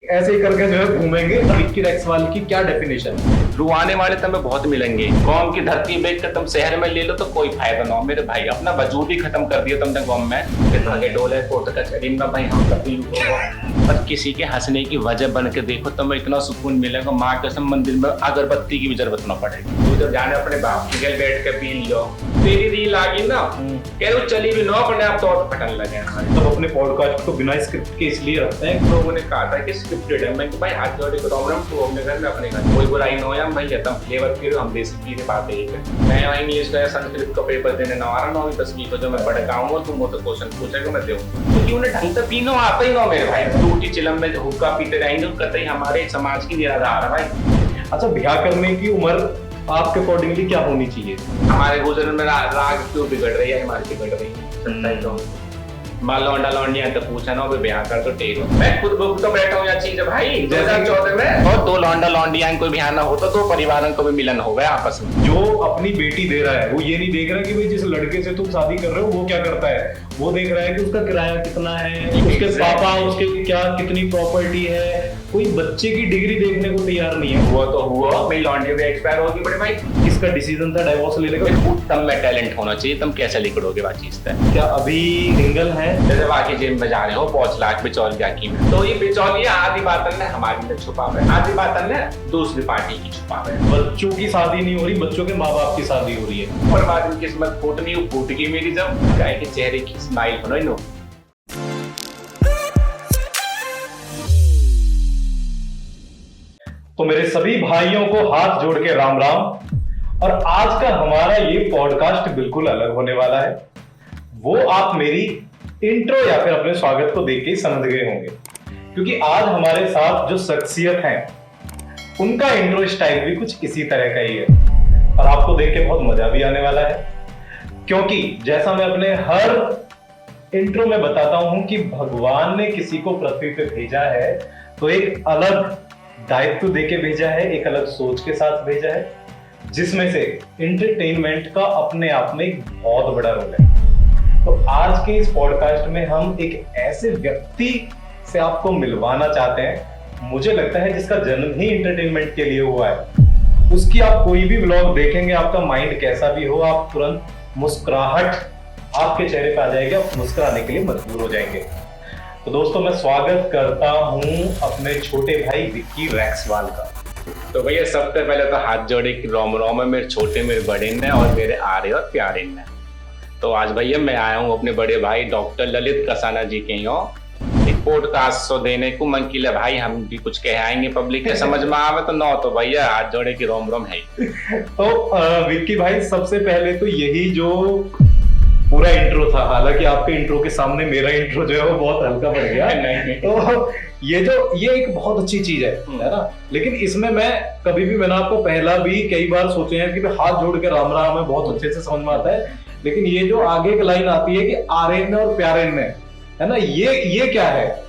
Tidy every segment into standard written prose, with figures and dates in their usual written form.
ऐसे ही करके जो है घूमेंगे। विक्की रैक्सवाल की क्या डेफिनेशन है? रुआने वाले तुम्हें बहुत मिलेंगे। कौम की धरती बेच कर तुम शहर में ले लो तो कोई फायदा ना हो मेरे भाई। अपना वजूद ही खत्म कर दिया तुमने कौम में। धागे डोले कोर्ट कचहरी में भाई हम कभी पर किसी के हंसने की वजह बन के देखो तुम्हें इतना सुकून मिलेगा। माँ कसम मंदिर में अगरबत्ती की भी जरूरत ना पड़ेगी। तू जब जाने अपने बाप के घर बैठ के पी लियो, तेरी रील आ गई ना, कह रहे चली भी ना अपने आप तो फटन लगे। तो अपने पॉडकास्ट को बिना स्क्रिप्ट के इसलिए रखते हैं। लोगों ने कहा था कि स्क्रिप्टेड है। मैं भाई हाथ जोड़े को प्रॉब्लम तो अपने घर में अपने घर कोई बुराई ना हो या भाई लेता हूँ फ्लेवर फिर हम रेसिपी की बात है। मैं वही इंग्लिश का संस्कृत का पेपर देने ना आ रहा ना 10वीं को जो मैं पढ़ के आऊंगा तुम वो तो क्वेश्चन पूछेगा मैं दूंगा क्योंकि उन्हें ढंग से पीना आता ही ना मेरे भाई। टूटी चिलम में हुक्का पीते रहेंगे कतई हमारे समाज की निराधार है भाई। अच्छा, ब्याह करने की उम्र आपके अकॉर्डिंगली क्या होनी चाहिए? हमारे गुजर में राग क्यों बिगड़ रही है? हमारी बिगड़ रही है तो मान लौंडा लौंडिया तो पूछा ना ब्याह कर तो टेक। मैं खुद बुक तो बैठा हूँ या चीज भाई 2014 में और 2 लौंडा लौंडिया कोई ब्याह ना होता तो परिवारों को भी मिलन हो गया आपस में। जो अपनी बेटी दे रहा है वो ये नहीं देख रहा कि भाई जिस लड़के से तुम शादी कर रहे हो वो क्या करता है। वो देख रहा है कि उसका किराया कितना है, उसके पापा उसके क्या कितनी प्रॉपर्टी है। कोई बच्चे की डिग्री देखने को तैयार नहीं है। वो तो हुआ मेरी लॉन्ड्री भी एक्सपायर होगी बड़े भाई। किसका डिसीजन था डाइवोर्स लेने का? तब में टैलेंट होना चाहिए। तुम कैसे लिखोगे बात चीज है? क्या अभी सिंगल है? जैसे बाकी जिम में जा रहे हो 5 लाख बिचौलिया की में तो ये बिचौलिया आधी बात ने हमारी में छुपा हुआ है, आधी बात ने दूसरी पार्टी की छुपा हुआ है। बच्चों की शादी नहीं हो रही, बच्चों के माँ बाप की शादी हो रही है। और बाद में किस्मत फूटनी फूट गई मेरी जब गाय के चेहरे की स्माइल बनो नो। तो मेरे सभी भाइयों को हाथ जोड़ के राम राम। और आज का हमारा ये पॉडकास्ट बिल्कुल अलग होने वाला है। वो आप मेरी इंट्रो या फिर अपने स्वागत को देख के समझ गए होंगे क्योंकि आज हमारे साथ जो शख्सियत है उनका इंट्रो स्टाइल भी कुछ इसी तरह का ही है और आपको देख के बहुत मजा भी आने वाला है। क्योंकि जैसा मैं अपने हर इंट्रो में बताता हूं कि भगवान ने किसी को पृथ्वी पे भेजा है तो एक अलग दायित्व देके भेजा है, एक अलग सोच के साथ भेजा है जिसमें से एंटरटेनमेंट का अपने आप में एक बहुत बड़ा रोल है। तो आज के इस पॉडकास्ट में हम एक ऐसे व्यक्ति से आपको मिलवाना चाहते हैं, मुझे लगता है जिसका जन्म ही एंटरटेनमेंट के लिए हुआ है। उसकी आप कोई भी व्लॉग देखेंगे, आपका माइंड कैसा भी हो, आप तुरंत मुस्कुराहट आपके चेहरे पे आ जाएगी, आप मुस्कुराने के लिए मजबूर हो जाएंगे। तो दोस्तों मैं स्वागत करता हूं अपने छोटे भाई विक्की रैक्सवाल का। तो भैया सबसे पहले तो हाथ जोड़े की रोम रोम है मेरे छोटे मेरे बड़े ने और मेरे आरे और प्यारे ने। तो आज भैया मैं आया हूँ अपने बड़े भाई डॉक्टर ललित कसाना जी के यहाँ एक पॉडकास्ट देने को मन की भाई हम भी कुछ कह आएंगे पब्लिक के समझ में आवे तो ना तो भैया हाथ जोड़े की रोम रोम है। तो विक्की भाई सबसे पहले तो यही जो पूरा इंट्रो था, हालांकि आपके इंट्रो के सामने मेरा इंट्रो जो है वो बहुत हल्का पड़ गया। तो ये एक बहुत अच्छी चीज है ना। लेकिन इसमें मैं कभी भी मैंने आपको पहला भी कई बार सोचे हैं कि हाथ जोड़ के राम राम है, बहुत अच्छे से समझ में आता है। लेकिन ये जो आगे एक लाइन आती है कि आर्यन और प्यारेन है ना, ये क्या है?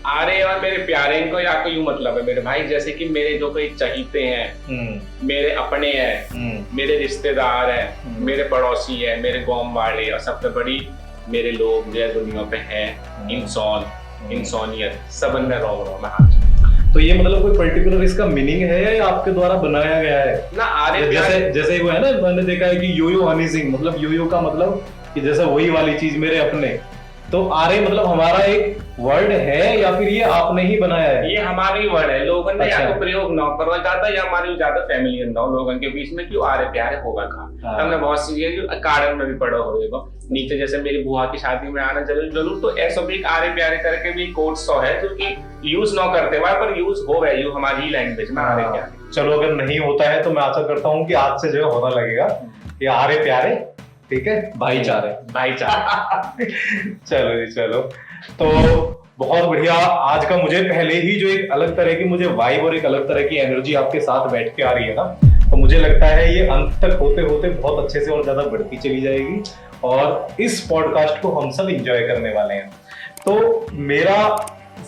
आरे और मेरे प्यारे को या कोई यूं मतलब है मेरे भाई जैसे कि मेरे जो कोई चहीते हैं, मेरे अपने हैं, मेरे रिश्तेदार हैं, मेरे पड़ोसी हैं, मेरे गांव वाले और सबसे बड़ी मेरे लोग जो दुनिया पे हैं, इंसानियत सब में रोम रोम है। तो ये मतलब कोई पर्टिकुलर इसका मीनिंग है या आपके द्वारा बनाया गया है ना? आरे जैसे वो है ना, मैंने देखा है कि योयो हनी सिंह, मतलब योयो का मतलब कि जैसे वही वाली चीज मेरे अपने। तो आर्य मतलब हमारा एक वर्ड है या फिर ये आपने ही बनाया है? ये हमारा ही वर्ड है। लोगों ने अच्छा। या तो प्रयोग न करो ज्यादा या हमारी ज्यादा फैमिली ना हो लोगों के बीच में क्यों आर्य प्यारे होगा कहा। हमने बहुत सी कारण में भी पढ़ा होगा नीचे जैसे मेरी बुआ की शादी में आना जरूर तो ऐसा भी आर्य प्यारे करके भी कोड 100 है जो कि यूज ना करते हुए पर यूज हो वैल्यू हमारी लैंग्वेज में आर्य प्यारे। चलो अगर नहीं होता है तो मैं आशा करता हूँ कि आज से जो है होना लगेगा कि आर्य प्यारे, ठीक है, भाईचारे। चलो जी चलो। तो बहुत बढ़िया। आज का मुझे पहले ही जो एक अलग तरह की मुझे वाइब और एक अलग तरह की एनर्जी आपके साथ बैठ के आ रही है ना, तो मुझे लगता है ये अंत तक होते होते बहुत अच्छे से और ज्यादा बढ़ती चली जाएगी और इस पॉडकास्ट को हम सब एंजॉय करने वाले हैं। तो मेरा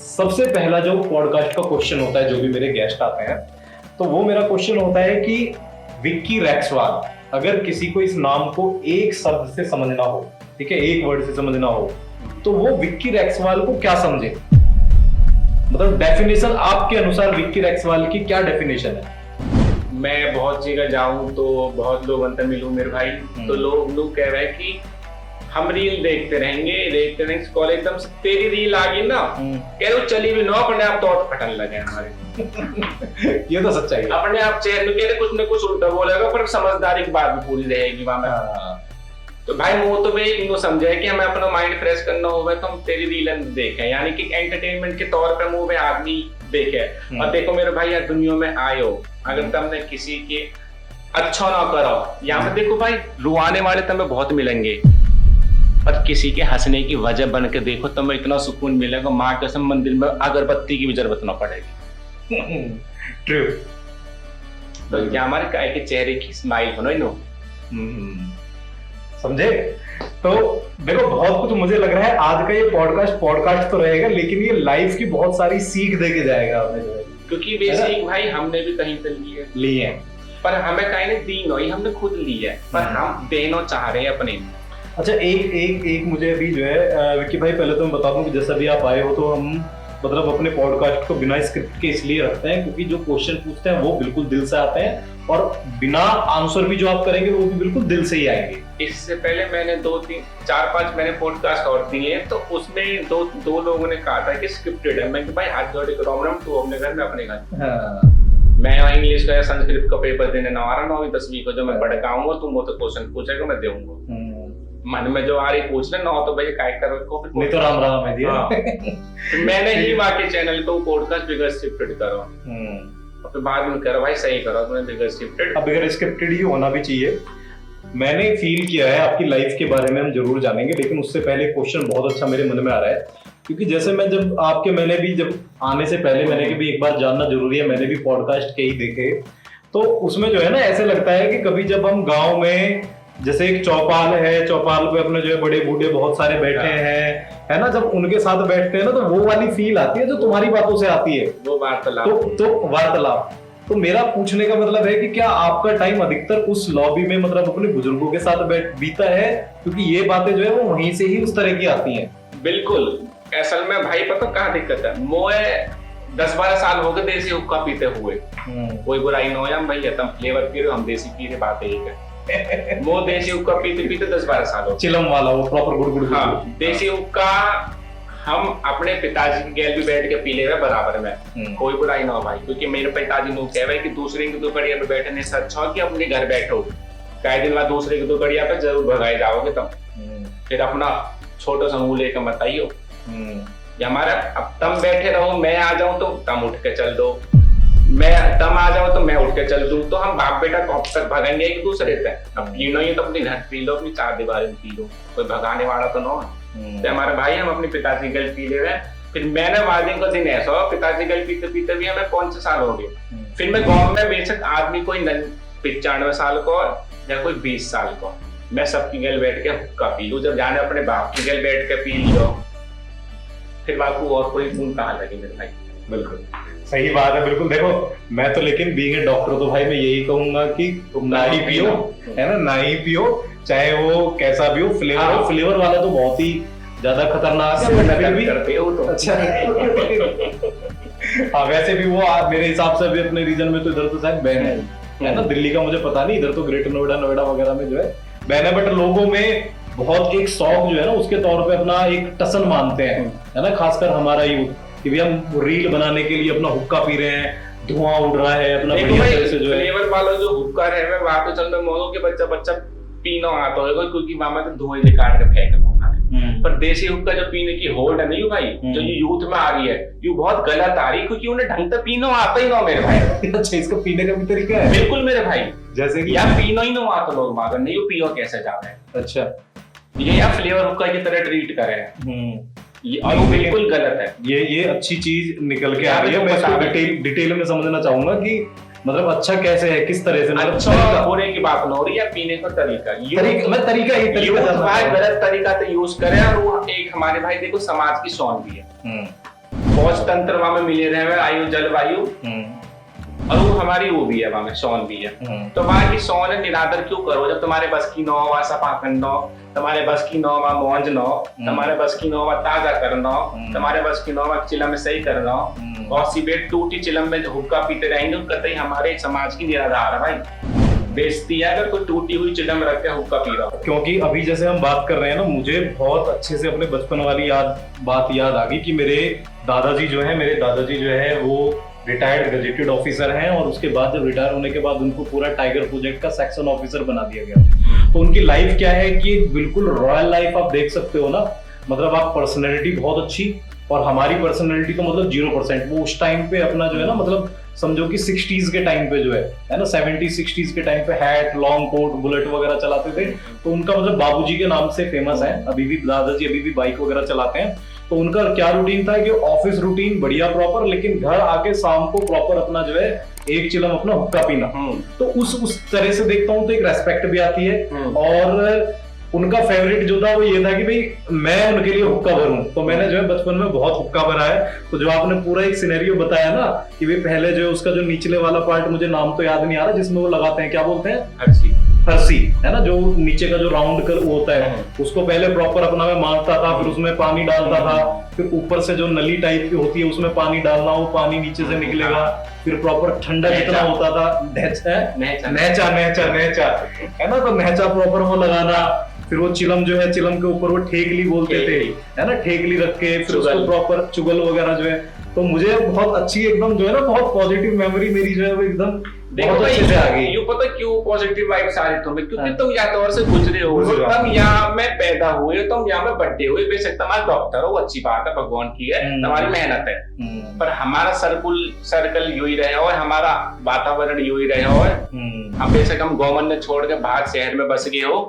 सबसे पहला जो पॉडकास्ट का क्वेश्चन होता है, जो भी मेरे गेस्ट आते हैं, तो वो मेरा क्वेश्चन होता है कि विक्की रैक्सवाल, अगर किसी को इस नाम को एक शब्द से समझना हो, ठीक है, एक वर्ड से समझना हो, तो वो विक्की रैक्सवाल को क्या समझे? मतलब डेफिनेशन आपके अनुसार विक्की रैक्सवाल की क्या डेफिनेशन है? मैं बहुत जगह जाऊं तो बहुत लोग अंतर मिलूं मेरे भाई, तो लोग कह रहे हैं कि हम रील देखते रहेंगे कॉल एकदम से तेरी रील आ गई ना, कह रहे चली भी ना अपने आप तो फटन लगे हमारे। ये तो सच्चाई है। अपने आप चेहरे में कह रहे कुछ न कुछ उल्टा बोलेगा, पर समझदारी की बात भी पूरी रहेगी वहां में। तो भाई वो तो भाई इनको समझा है कि हमें अपना माइंड फ्रेश करना होगा तो हम तेरी रील देखें, यानी कि एंटरटेनमेंट के तौर पे मुंह में आदमी देखे। और देखो मेरे भाई यार दुनिया में आए हो, अगर तुमने किसी के अच्छा ना करो, यहाँ पे देखो भाई रुआने वाले तुम्हें बहुत मिलेंगे, पर किसी के हंसने की वजह बन के देखो तुम्हें इतना सुकून मिलेगा, माँ कसम मंदिर में अगरबत्ती की भी जरूरत ना पड़ेगी। ट्रू। तो क्या हमारे काय के चेहरे की स्माइल हो नो। समझे? तो देखो बहुत कुछ मुझे लग रहा है आज का ये पॉडकास्ट तो रहेगा, लेकिन ये लाइफ की बहुत सारी सीख दे के जाएगा हमें जो है। क्योंकि बेसिक भाई हमने भी कहीं पे लिए हैं, पर हमें कहीं ने दी नहीं, हमने खुद ली है, पर हम देना चाह रहे हैं अपने। अच्छा एक मुझे अभी जो है विक्की भाई, पहले तो मैं बता दूं कि जैसा भी आप आए हो तो हम मतलब अपने पॉडकास्ट को बिना स्क्रिप्ट के इसलिए रखते हैं क्योंकि जो क्वेश्चन पूछते हैं वो बिल्कुल दिल से आते हैं और बिना आंसर भी जो आप करेंगे वो भी बिल्कुल दिल से ही आएंगे। इससे पहले मैंने 2-3-4-5 मैंने पॉडकास्ट और दिए, तो उसमें दो लोगों ने कहा था कि स्क्रिप्टेड है। मैं भाई हाथ जोड़े राम तू अपने घर में अपने घर। मैं वहाँ इंग्लिश का या संस्कृत का पेपर देने ना आ रहा 9वीं 10वीं को, जो मैं पढ़ के आऊंगा तुम वो तो क्वेश्चन पूछेगा मैं दूंगा, मन में जो आ रही पूछ ले ना तो भाई काय करो नहीं तो राम राम है दिया। तो मैंने ही वाकई चैनल को पॉडकास्ट बिगर स्क्रिप्टेड करो, और फिर बाद में करो भाई सही करो तुमने बिगर स्क्रिप्टेड। अब बिगर स्क्रिप्टेड ही होना भी चाहिए। मैंने फील किया है आपकी लाइफ के बारे में हम जरूर जानेंगे, लेकिन उससे पहले क्वेश्चन बहुत अच्छा मेरे मन में आ रहा है, क्योंकि जैसे मैं जब आपके मैंने भी जब आने से पहले मैंने भी एक बार जानना जरूरी है, मैंने भी पॉडकास्ट के ही देखे, तो उसमें जो है ना ऐसे लगता है कि कभी जब हम गाँव में जैसे एक चौपाल है, चौपाल पे अपने जो है बड़े बूढ़े बहुत सारे बैठे हैं, है ना, जब उनके साथ बैठते हैं ना तो वो वाली फील आती है जो तुम्हारी बातों से आती है, वो वार्तालाप। तो वार्तालाप। तो मेरा पूछने का मतलब है कि क्या आपका टाइम अधिकतर उस लॉबी में मतलब अपने बुजुर्गों के साथ बीता है, क्योंकि ये बातें जो है वो वहीं से ही उस तरह की आती हैं? बिल्कुल। असल में भाई पता कहाँ दिक्कत है, मोए 10-12 साल हो गए देसी हुक्का पीते हुए, कोई बुराई न हो या भैया तुम फ्लेवर पी रहे हो हम देसी पी रहे, बात यही है। वो देसी हुक्का पीते 10-12 साल हो, चिलम वाला वो प्रॉपर गुड़। हाँ, देसी हुक्का हम अपने पिताजी के गैल भी बैठ के पी ले रहे बराबर में, कोई बुराई ना हो भाई, क्योंकि मेरे पिताजी ने कह रहे कि दूसरे की दुकड़िया पे बैठने से अच्छा हो कि अपने घर बैठो, कई दिन बाद दूसरे की दुकड़िया पे जरूर भगाए जाओगे तुम, फिर अपना छोटा सा मुंह लेकर मत आइयो। हमारा अब तुम बैठे रहो, मैं आ जाऊं तो तुम उठ के चल दो, मैं तुम आ जाओ तो मैं उठ के चल दूं, तो हम बाप बेटा कब तक भगेंगे एक दूसरे से? अब पीना ही तो अपने घर पी लो, अपनी 4 दीवारी में पी लो, कोई भगाने वाला तो ना। तो हमारे भाई हम अपनी पिताजी गल पी ले रहे, फिर मैंने वादिन को दिन ऐसा पिताजी गल पीते पीते भी हमें 5 साल हो गए, फिर मैं गाँव में बेशक आदमी कोई 95 साल को या कोई 20 साल को, मैं सबकी गल बैठ के हुक्का पी लूं, जब जाने अपने बाप की गल बैठ के पी लियो, फिर बापू और कोई गुण कहाँ लगे मेरे भाई। बिल्कुल सही बात है, बिल्कुल। देखो मैं तो लेकिन बीइंग ए डॉक्टर तो भाई मैं यही कहूंगा कि ना ही पियो, है ना, ना ही पियो, चाहे वो कैसा भी हो, फ्लेवर हो, फ्लेवर वाला तो बहुत ही ज्यादा खतरनाक है, बट फिर भी करते हो तो अच्छा। हाँ वैसे भी वो मेरे हिसाब से अभी अपने रीजन में तो इधर तो शायद बैन है ना, दिल्ली का मुझे पता नहीं, इधर तो ग्रेटर नोएडा वगैरह में जो है बैन है, बट लोगों में बहुत एक शौक जो है ना उसके तौर पे अपना एक टसन मानते हैं, है ना, खासकर हमारा यूथ, कि भी हम रील बनाने के लिए अपना हुक्का पी रहे हैं, धुआं उड़ रहा है अपना बढ़िया तरह से जो है। फ्लेवर वाला जो हुक्का है मैं वहां पे चल में मोनो के बच्चा पीना आता होगा, क्योंकि वहां में धुआं निकाल के फेंकना होगा, पर देसी हुक्का जो पीने की होल्ड है नहीं भाई, जो ये यूथ में आ रही है ये बहुत गलत आ रही है, क्योंकि उन्हें ढंग से पीना आता ही ना मेरे भाई। अच्छा इसका पीने का भी तरीका है? बिल्कुल मेरे भाई, जैसे कि यार पीना ही ना आता लोग मागर नहीं, वो पियो कैसे जा रहे हैं। अच्छा ये यार फ्लेवर हुक्का की तरह ट्रीट कर रहे हैं, ये और वो बिल्कुल गलत है। ये अच्छी चीज निकल के आ रही है, मैं इसको डिटेल में समझना चाहूंगा कि मतलब अच्छा कैसे है, किस तरह से, मतलब अच्छा होने की बात ना हो रही है, पीने का तरीका गलत तरीका तो यूज करे, और वो एक हमारे भाई देखो समाज की शौन भी है, पौष तंत्र में मिले रहे आयु जलवायु, और वो हमारी वो भी है, वहां में सोन भी है। तो वहां की सोन है निरादर क्यों करो, जब तुम्हारे बस की नौ वा सपाकन नौ, तुम्हारे बस की नौ वा मौज नौ, तुम्हारे बस की नौ वा ताजा कर नौ, तुम्हारे बस की नौ वा चिलम में सही कर नौ। बहुत सी बेट टूटी चिलम में हुक्का पीते रहेंगे, कतई हमारे समाज की निराधार है भाई। बेइज्जती है अगर कोई टूटी हुई चिलम रख के हुक्का पी रहा हो। क्योंकि अभी जैसे हम बात कर रहे हैं ना, मुझे बहुत अच्छे से अपने बचपन वाली बात याद आ गई कि मेरे दादाजी जो है वो रिटायर्ड गजेटेड ऑफिसर हैं, और उसके बाद जब रिटायर होने के बाद उनको पूरा टाइगर प्रोजेक्ट का सेक्शन ऑफिसर बना दिया गया। तो उनकी लाइफ क्या है कि बिल्कुल रॉयल लाइफ आप देख सकते हो ना, मतलब आप पर्सनैलिटी बहुत अच्छी, और हमारी पर्सनैलिटी तो मतलब 0%। वो उस टाइम पे अपना जो है ना, मतलब समझो कि 60s के टाइम पे जो है ना, 70s 60s के टाइम पे हैट, लॉन्ग कोट, बुलेट वगैरह चलाते थे। तो उनका मतलब बाबूजी के नाम से फेमस है, अभी भी दादाजी अभी भी बाइक वगैरह चलाते हैं। तो उनका क्या रूटीन था कि ऑफिस रूटीन बढ़िया प्रॉपर, लेकिन घर आके शाम को प्रॉपर अपना जो है एक चिलम अपना हुक्का पीना। तो उस तरह से देखता हूँ तो एक रेस्पेक्ट भी आती है। और उनका फेवरेट जो था वो ये था कि भाई मैं उनके लिए हुक्का भरूं। तो मैंने जो है बचपन में बहुत हुक्का भरा है। तो जो आपने पूरा एक सिनेरियो बताया ना कि भाई पहले जो है उसका जो निचले वाला पार्ट, मुझे नाम तो याद नहीं आ रहा, जिसमें वो लगाते हैं, क्या बोलते हैं, फरसी है ना, जो नीचे का जो राउंड कर वो होता है, उसको पहले प्रॉपर अपना मैं मारता था, फिर उसमें पानी डालता था, फिर ऊपर से जो नली टाइप की होती है उसमें पानी डालना, वो पानी नीचे से निकलेगा, फिर प्रॉपर ठंडा जितना होता था नहचा है ना, तो नहचा प्रॉपर वो लगाना। फिर वो चिलम जो है, चिलम के ऊपर वो ठेकली बोलते थे है ना, ठेकली रख के फिर उसको प्रॉपर चुगल वगैरह जो है। तो मुझे बहुत अच्छी एकदम जो है ना, बहुत पॉजिटिव मेमोरी मेरी जो है वो एकदम बहुत अच्छे से आ गई। यू पता क्यों पॉजिटिव वाइब्स आ रही तुम्हें, क्योंकि तुम या तो और से गुजरे हो, तुम यहाँ में पैदा हुए, तुम यहाँ में बड़े हुए, बेशक तुम्हारा डॉक्टर हो, अच्छी बात है, भगवान की है, तुम्हारी मेहनत है, पर हमारा सर्कल यू ही रहे और हमारा वातावरण यू ही रहे। और हम बेशक हम गवर्नमेंट ने छोड़ के बाहर शहर में बस गए हो,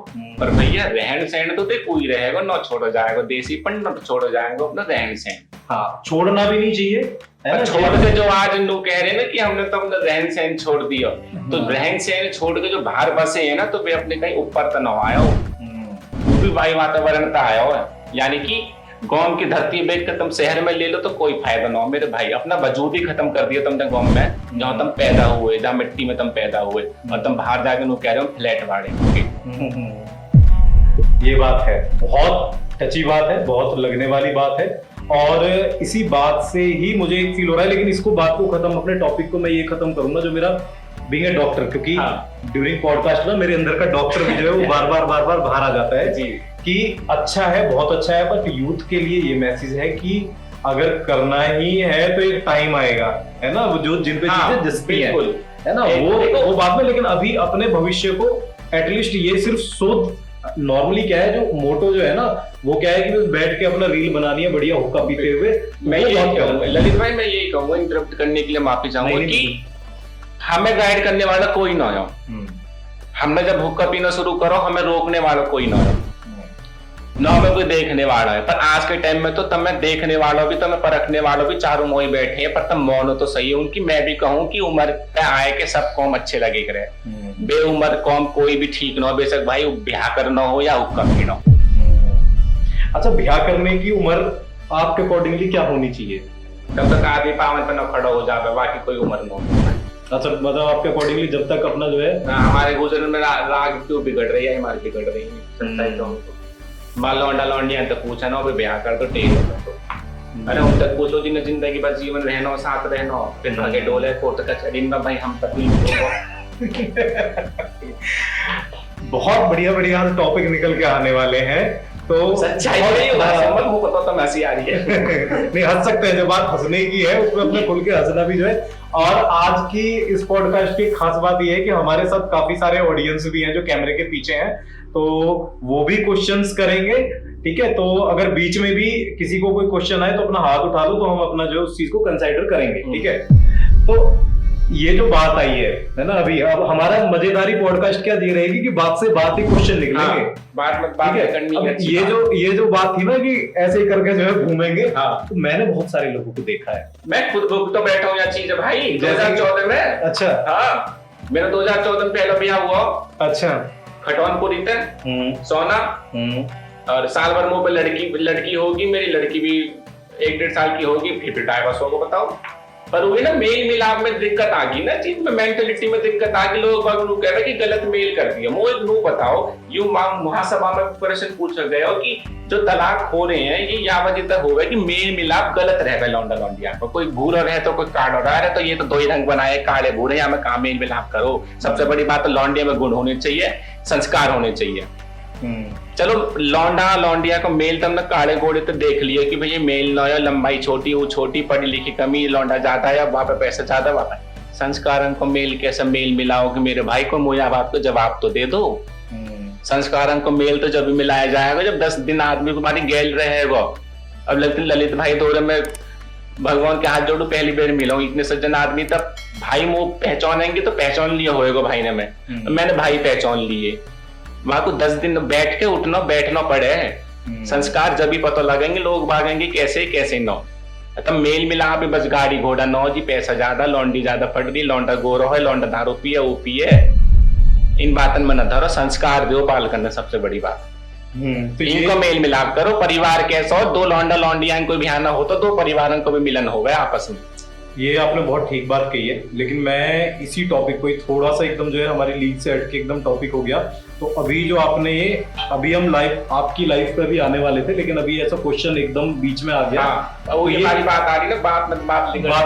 पर भैया रहन सहन तो देखो ही रहेगा, न छोड़ो जाएगा देसी पण, न छोड़ो जाएगा अपना रहन सहन। हाँ, छोड़ना भी नहीं चाहिए। छोड़ के जो आज लोग कह रहे हैं ना कि हमने तो अपना रहन सहन छोड़ दिया, तो रहन सहन छोड़ के जो बाहर बसे हैं ना, तो वे अपने कहीं ऊपर तो न आया हो, वो भी वायु वातावरण का आया हो। यानी कि गांव की धरती बेच कर तुम शहर में ले लो तो कोई फायदा ना हो मेरे भाई। अपना वजूद ही खत्म कर दिया तुमने गांव में, जहाँ तुम पैदा हुए, जहाँ मिट्टी में तुम पैदा हुए, और तुम बाहर जाके नो कह रहे हो फ्लैट वाड़े। ये बात है, बहुत टची बात है, बहुत लगने वाली बात है। और इसी बात से ही मुझे एक फील हो रहा है, लेकिन इसको बात को खत्म, अपने टॉपिक को मैं ये खत्म करूंगा जो मेरा बीइंग ए डॉक्टर, क्योंकि ड्यूरिंग पॉडकास्ट ना मेरे अंदर का डॉक्टर भी जो है वो बार बार बाहर आ जाता है कि अच्छा है, बहुत अच्छा है, बट यूथ के लिए ये मैसेज है कि अगर करना ही है तो एक टाइम आएगा, है ना, वो जो जिन पे चीजें जस्ती है ना, वो बाद में। लेकिन अभी अपने भविष्य को एटलीस्ट ये सिर्फ सोच, नॉर्मली क्या है जो मोटो जो है ना, वो क्या है कि बैठ के अपना रील बनानी है बढ़िया हुक्का पीते हुए। मैं यही कहूंगा ललित भाई, मैं यही कहूंगा, इंटरप्ट करने के लिए माफी चाहूंगा कि हमें गाइड करने वाला कोई ना हो। हमने जब हुक्का पीना शुरू करो, हमें रोकने वाला कोई ना हो, ना हमें कोई देखने वाला है। पर आज के टाइम में तो तुम्हें देखने वाला भी, तुम्हें परखने वाला भी चारों मोई बैठे हैं, पर तुम मौन हो तो सही है उनकी। मैं भी कहूँ कि उम्र पे आए के सब कौम अच्छे लगे करे, बेउम्र कौम कोई भी ठीक ना हो, बेशक भाई ब्याह करना हो या हुक्का पीना हो। अच्छा, ब्याह करने की उम्र आपके अकॉर्डिंगली क्या होनी चाहिए? तब तक आदमी पावन पे न खड़ा हो जाए, बाकी कोई उम्र न हो। अच्छा, मतलब आपके अकॉर्डिंगली जब तक अपना जो है हमारे गुजर में राग क्यों बिगड़ रही है, हमारी बिगड़ रही है। मान लौंडा लौंडिया तो पूछा ना, ब्याह कर तो टेक हो, अरे उन तक पूछो जिन्हें जिंदगी भर जीवन रहना, साथ रहना, फिर आगे डोले कोर्ट कचहरी में भाई हम तक बहुत बढ़िया बढ़िया टॉपिक निकल के आने वाले हैं। तो सच्चाई तो हंसी आ रही है नहीं, हंस सकते हैं, जो बात हंसने की है उसमें अपने खुल के हंसना भी जो है। और आज की इस पॉडकास्ट की खास बात यह है कि हमारे साथ काफी सारे ऑडियंस भी हैं जो कैमरे के पीछे हैं, तो वो भी क्वेश्चंस करेंगे, ठीक है। तो अगर बीच में भी किसी को कोई क्वेश्चन आए तो अपना हाथ उठा लो, तो हम अपना जो उस चीज को कंसिडर करेंगे, ठीक है। तो ये जो बात आई है ना अभी, अब हमारा मजेदारी पॉडकास्ट क्या दी रहेगी कि बात से बात ही क्वेश्चन निकलेंगे, बात करनी है। ये जो बात थी ना कि ऐसे ही करके जो है घूमेंगे। तो मैंने बहुत सारे लोगों को देखा है, मैं खुद तो बैठा हूँ, चीज है भाई 2014 में। अच्छा, हाँ, मेरा 2014 में पहला ब्याह हुआ। अच्छा, खटौनपुरी थे, सोना, और साल भर मुंह पे लड़की होगी, मेरी लड़की भी 1-1.5 साल की होगी, फिर डाइवर्स होगा। बताओ पर वो ना मेल मिलाप में दिक्कत आ गई ना, चीज में मेंटेलिटी में दिक्कत आ गई। लोग कह रहे कि गलत मेल कर दिया। मुझे बताओ, यू महासभा में प्रश्न पूछा गया कि जो तलाक हो रहे हैं ये या वजह तक हो गया कि मेल मिलाप गलत रह गया लौंडा लौंडिया को। कोई भूरा रहे तो कोई काला रहा, तो ये तो दो ही रंग बनाए, काले भूरे, या में कहा मेल मिलाप करो। सबसे बड़ी बात तो लौंडिया में गुण होने चाहिए, संस्कार होने चाहिए। चलो लौंडा लौंडिया को मेल तुमने काले घोड़े तो देख लिया कि भाई ये मेल न हो, लंबाई छोटी, वो छोटी, पढ़ी लिखी कमी, लौंडा ज्यादा है, वहां पे पैसा ज्यादा, वहां पे संस्कारन को मेल कैसे मेल मिलाओ कि मेरे भाई को मुझे बात को जवाब तो दे दो। संस्कारन को मेल तो जब भी मिलाया जाएगा जब 10 दिन आदमी तुम्हारी गैल रहेगा। अब लेकिन ललित भाई दौरे में भगवान के हाथ जोड़ू पहली बार मिला हूँ, इतने सज्जन आदमी, तब भाई मुंह पहचानेंगे तो पहचान लिया होएगा भाई ने। मैंने भाई पहचान लिए। वहां को 10 दिन बैठ के उठना बैठना पड़े है। संस्कार जब भी पता लगेंगे, लोग भागेंगे कैसे कैसे न। तब मेल मिला भी बस गाड़ी घोड़ा न जी, पैसा ज्यादा, लौंडी ज्यादा पड़ रही, लौंडा गोरो है, लौंडा दारू पिए वो पिए, इन बातन में न धरो, संस्कार दो पाल करना सबसे बड़ी बात। तो इनको मेल मिलाप करो। परिवार कैसा हो, दो लौंडा लौंडिया कोई भी आना हो तो दो परिवारों को भी मिलन हो गए आपस में। ये आपने बहुत ठीक बात कही है, लेकिन मैं इसी टॉपिक को थोड़ा सा एकदम जो है हमारी लीग से हट के एकदम टॉपिक हो गया। तो अभी जो आपने ये, अभी हम लाइव आपकी लाइफ पे भी आने वाले थे, लेकिन अभी ऐसा क्वेश्चन एकदम बीच में आ गया। वो ये हमारी बात आ रही ना, बात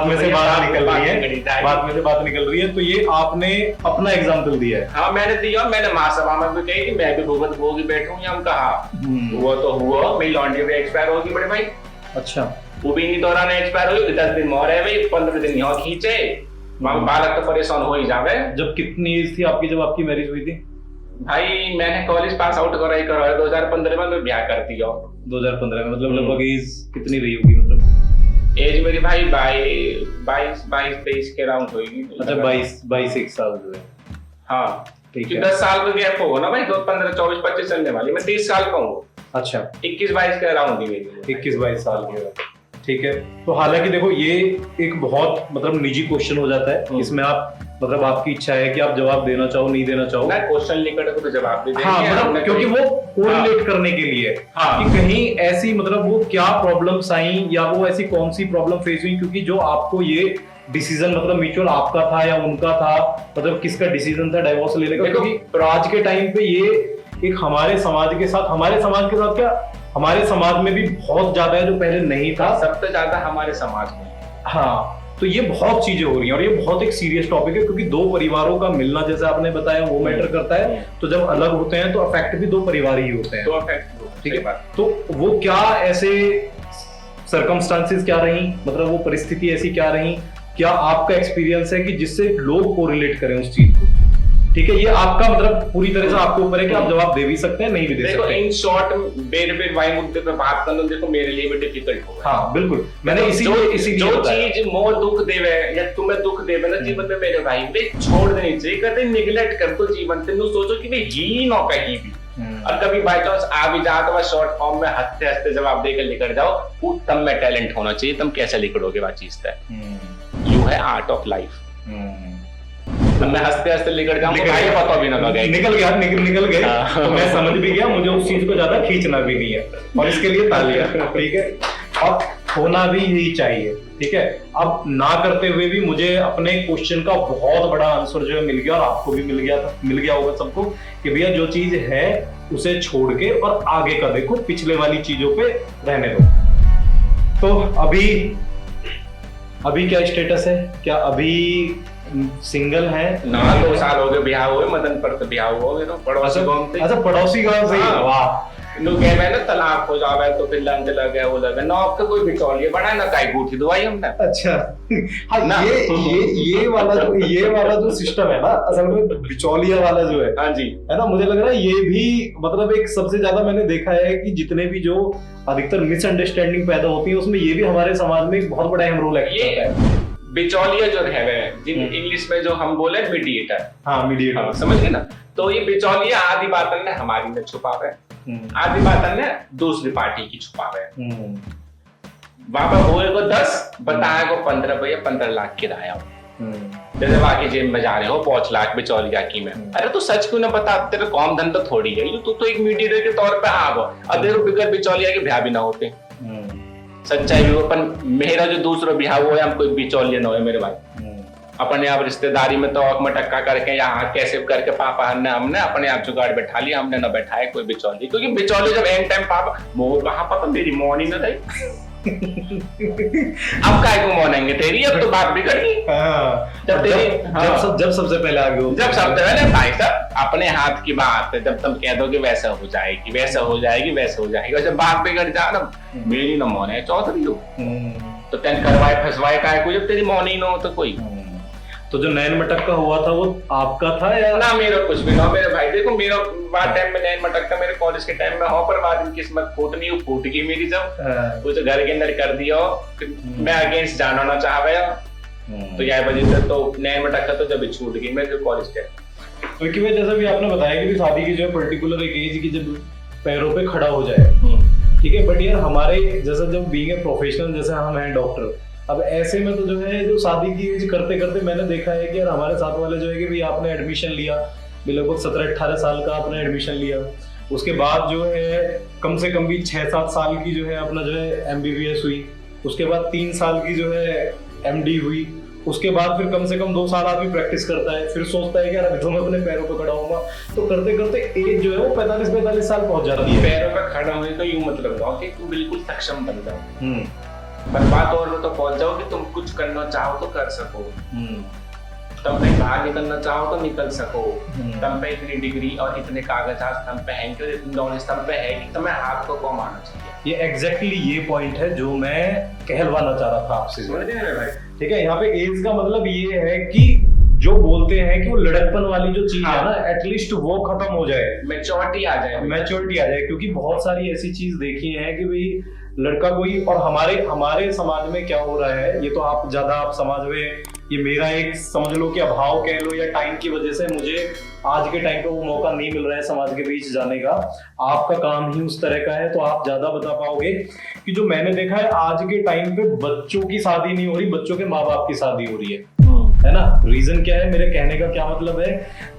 में से बात निकल रही है। तो ये आपने अपना एग्जाम्पल दिया है। हाँ मैंने दिया, मैंने महासभा में भी कही कि मैं भी भूगत भोगी बैठूं, हम कहा हुआ तो हुआ, मेरी लॉन्ड्री भी एक्सपायर होगी बड़े भाई। अच्छा, वो भी इन्हीं दौरान एक्सपायर हुई, 10 दिन मोर है भाई, 15 दिन यहाँ खींचे, बालक तो परेशान हो ही जावे। जब कितनी एज थी आपकी जब आपकी मैरिज हुई थी? भाई मैंने कॉलेज पास आउट करा 2015 में, मैं ब्याह कर दिया। 2015 में, मतलब लगभग एज कितनी रही होगी? मतलब एज मेरी भाई 22-23 के राउंड होगी। अच्छा, 22 साल जो है। हाँ ठीक है। 10 साल का गैप होगा ना भाई, 15, 24, 25 चलने वाली, मैं 30 साल का हूँ। अच्छा, 21-22 का राउंड ही 21-22 साल की। ठीक है। तो हालांकि देखो ये एक बहुत मतलब निजी क्वेश्चन हो जाता है, इसमें आप मतलब आपकी इच्छा है कि आप जवाब देना चाहो नहीं देना चाहो, ना क्वेश्चन लिखकर तो जवाब दे देंगे। हाँ, मतलब क्योंकि वो कोरिलेट करने के लिए कि कहीं ऐसी मतलब वो क्या प्रॉब्लम्स आई या वो ऐसी कौन सी प्रॉब्लम फेस हुई, क्योंकि जो आपको ये डिसीजन मतलब म्यूचुअल आपका था या उनका था, मतलब किसका डिसीजन था डाइवोर्स लेने का? क्योंकि आज के टाइम पे ये एक हमारे समाज के साथ क्या, हमारे समाज में भी बहुत ज्यादा है, जो पहले नहीं था, सबसे ज्यादा हमारे समाज में। हाँ, तो ये बहुत चीजें हो रही हैं और ये बहुत एक सीरियस टॉपिक है, क्योंकि दो परिवारों का मिलना, जैसे आपने बताया, वो मैटर करता है। तो जब अलग होते हैं तो अफेक्ट भी दो परिवार ही होते हैं। ठीक है। तो वो क्या ऐसे सर्कमस्टांसेस क्या रही, मतलब वो परिस्थिति ऐसी क्या रही, क्या आपका एक्सपीरियंस है कि जिससे लोग कोरिलेट करें उस चीज को? ठीक है, ये आपका मतलब पूरी तरह से आपके ऊपर है कि आप जवाब दे भी सकते हैं नहीं भी दे सकते। देखो इन शॉर्ट बेर वाई मुद्दे पे बात करना देखो मेरे लिए भी डिफिकल्ट होगा। हाँ बिल्कुल, मैंने इसीलिए जो चीज मोर दुख देवे या तुम्हें दुख देवे ना जीवन में मेरे भाई पे छोड़ देनी चाहिए। कहते निगलेक्ट कर दो जीवन से, सोचो कि भाई ही ना कहीं भी, और कभी बाई चांस आ भी जाओ तो बस शॉर्ट फॉर्म में हंसते हंसते जवाब देकर निकल जाओ। वो तब में टैलेंट होना चाहिए, तुम कैसे निकलोगे वह चीज तक। यू है आर्ट ऑफ लाइफ। मैं हंसते हंसते निकल जाऊं भाई पता भी ना लगे, निकल गए। तो मैं समझ भी गया, मुझे उस चीज को ज्यादा खींचना भी नहीं है, और इसके लिए तालियां। ठीक है, अब होना भी यही चाहिए। ठीक है, अब ना करते हुए भी मुझे अपने क्वेश्चन का बहुत बड़ा आंसर जो है मिल गया, और आपको भी मिल गया होगा सबको, कि भैया जो चीज है उसे छोड़ के और आगे का देखो, पिछले वाली चीजों पे रहने दो। तो अभी क्या स्टेटस है? क्या अभी सिंगल है ना? 2 साल हो गए ब्याह हुए, मदन पर तो ब्याह हुआ मेरा पड़ोसी गांव से। अच्छा, पड़ोसी गांव से? वाह। नो कह रहे ना तलाक हो जावे तो फिर लंच लगे वो लगे ना, आपका कोई बिचौलिए बना ना, काई बूठी दवाई हमने। अच्छा हाँ, ना ये वाला जो सिस्टम है ना, असल में बिचौलिया वाला जो है, हाँ जी, है ना, मुझे लग रहा है ये भी मतलब एक सबसे ज्यादा मैंने देखा है कि जितने भी जो अधिकतर मिसअंडरस्टैंडिंग पैदा होती है उसमें ये भी हमारे समाज में एक बहुत बड़ा अहम रोल है। बिचौलिया जो है जिन इंग्लिश में जो हम बोले मीडिएटर। हाँ, मीडिएटर समझ गए ना। तो ये बिचौलिया आधी बात ने हमारी में छुपावे, आधी बात ने दूसरी पार्टी की छुपावे। वहां होए को 10 बताए को 15, भैया 15 लाख किराया हो, जैसे बाकी जेब में जा रहे हो 5 लाख बिचौलिया की में। अरे तू सच क्यों ना बता, तेरे काम धंधा थोड़ी है, तू तो एक मीडिएटर के तौर पे आ गो, अब देखो बिगर बिचौलिया के ब्याह भी ना होते। सच्चाई भी हो, पर मेरा जो दूसरा ब्याह हुआ है, हम कोई बिचौलिया न हो मेरे भाई। अपने आप रिश्तेदारी में तो औक मटक्का करके यहाँ कैसे करके पापा हमने अपने आप जुगाड़ बैठा लिया, हमने न बैठाए कोई बिचौली, क्योंकि बिचौली जब एंड टाइम पापा मोह कहाँ पापा मेरी मोहन ही न थी। अब काय को मोनेंगे तेरी, अब तो बात बिगड़ गई। जब सबसे पहले आगे हो, जब सबसे पहले भाई साहब अपने हाथ की बात है, जब तुम कह दो कि वैसा हो जाएगी वैसा हो जाएगी वैसा हो जाएगी, और जब बात बिगड़ जाए ना, मेरी न मोन है चौधरी हो तो तेन करवाए फंसवाए काय को, जब तेरी मोन ही न हो तो कोई। तो जो नैन मटक का हुआ था वो आपका था या ना? मेरा कुछ भी ना मेरे भाई, देखो मेरा बात टाइम में नैन मटक का मेरे कॉलेज के टाइम में हो, पर बाद में किस्मत फूटनी हो, फूट गई मेरी, जब कुछ घर के अंदर कर दिया मैं अगेंस्ट जाना ना चाह गया, तो यह वजह से तो नैन मटक का तो जब छूट गई मेरे कॉलेज के। क्योंकि भाई जैसा भी आपने बताया कि शादी की जो है पर्टिकुलर एक एज की जब पैरों पे खड़ा हो जाए, ठीक है, बट यार हमारे जैसा जब बीइंग ए प्रोफेशनल जैसे हम हैं डॉक्टर, अब ऐसे में तो जो है जो शादी की एज करते करते मैंने देखा है कि यार हमारे साथ वाले जो है कि भाई आपने एडमिशन लिया, लगभग 17-18 साल का आपने एडमिशन लिया, उसके बाद जो है कम से कम भी 6-7 साल की जो है अपना जो है MBBS हुई, उसके बाद 3 साल की जो है MD हुई, उसके बाद फिर कम से कम 2 साल आदमी प्रैक्टिस करता है, फिर सोचता है कि यार अभी तो मैं अपने पैरों पर खड़ा होऊंगा, तो करते करते एज जो है वो 45-45 साल पहुंच जाती है। पैरों पर खड़ा होने का यूं मतलब था कि तुम बिल्कुल सक्षम बन जाओ, पर बात और तो पहुंच जाओ कि तुम कुछ करना चाहो तो कर सको, तुम कहीं बाहर निकलना चाहो तो निकल सको, तुम पे इतनी डिग्री और इतने कागजात तुम पे हैं कि इतनी नॉलेज तुम पे है कि तुम्हें हाथ को कम आना चाहिए। ये एग्जैक्टली ये पॉइंट है जो मैं कहलवाना चाह रहा था आपसे, ठीक है। यहाँ पे एज का मतलब ये है कि जो बोलते हैं कि वो लड़कपन वाली जो चीज है ना, एटलीस्ट वो खत्म हो जाए, मैच्योरिटी आ जाए, क्योंकि बहुत सारी ऐसी चीज देखी है कि भाई लड़का कोई, और हमारे समाज में क्या हो रहा है, ये तो आप ज्यादा आप समाज में, ये मेरा एक समझ लो कि अभाव कह लो या टाइम की वजह से मुझे आज के टाइम पे वो मौका नहीं मिल रहा है समाज के बीच जाने का, आपका काम ही उस तरह का है तो आप ज्यादा बता पाओगे कि जो मैंने देखा है आज के टाइम पे बच्चों की शादी नहीं हो रही, बच्चों के माँ बाप की शादी हो रही है ना। रीजन क्या है, मेरे कहने का क्या मतलब है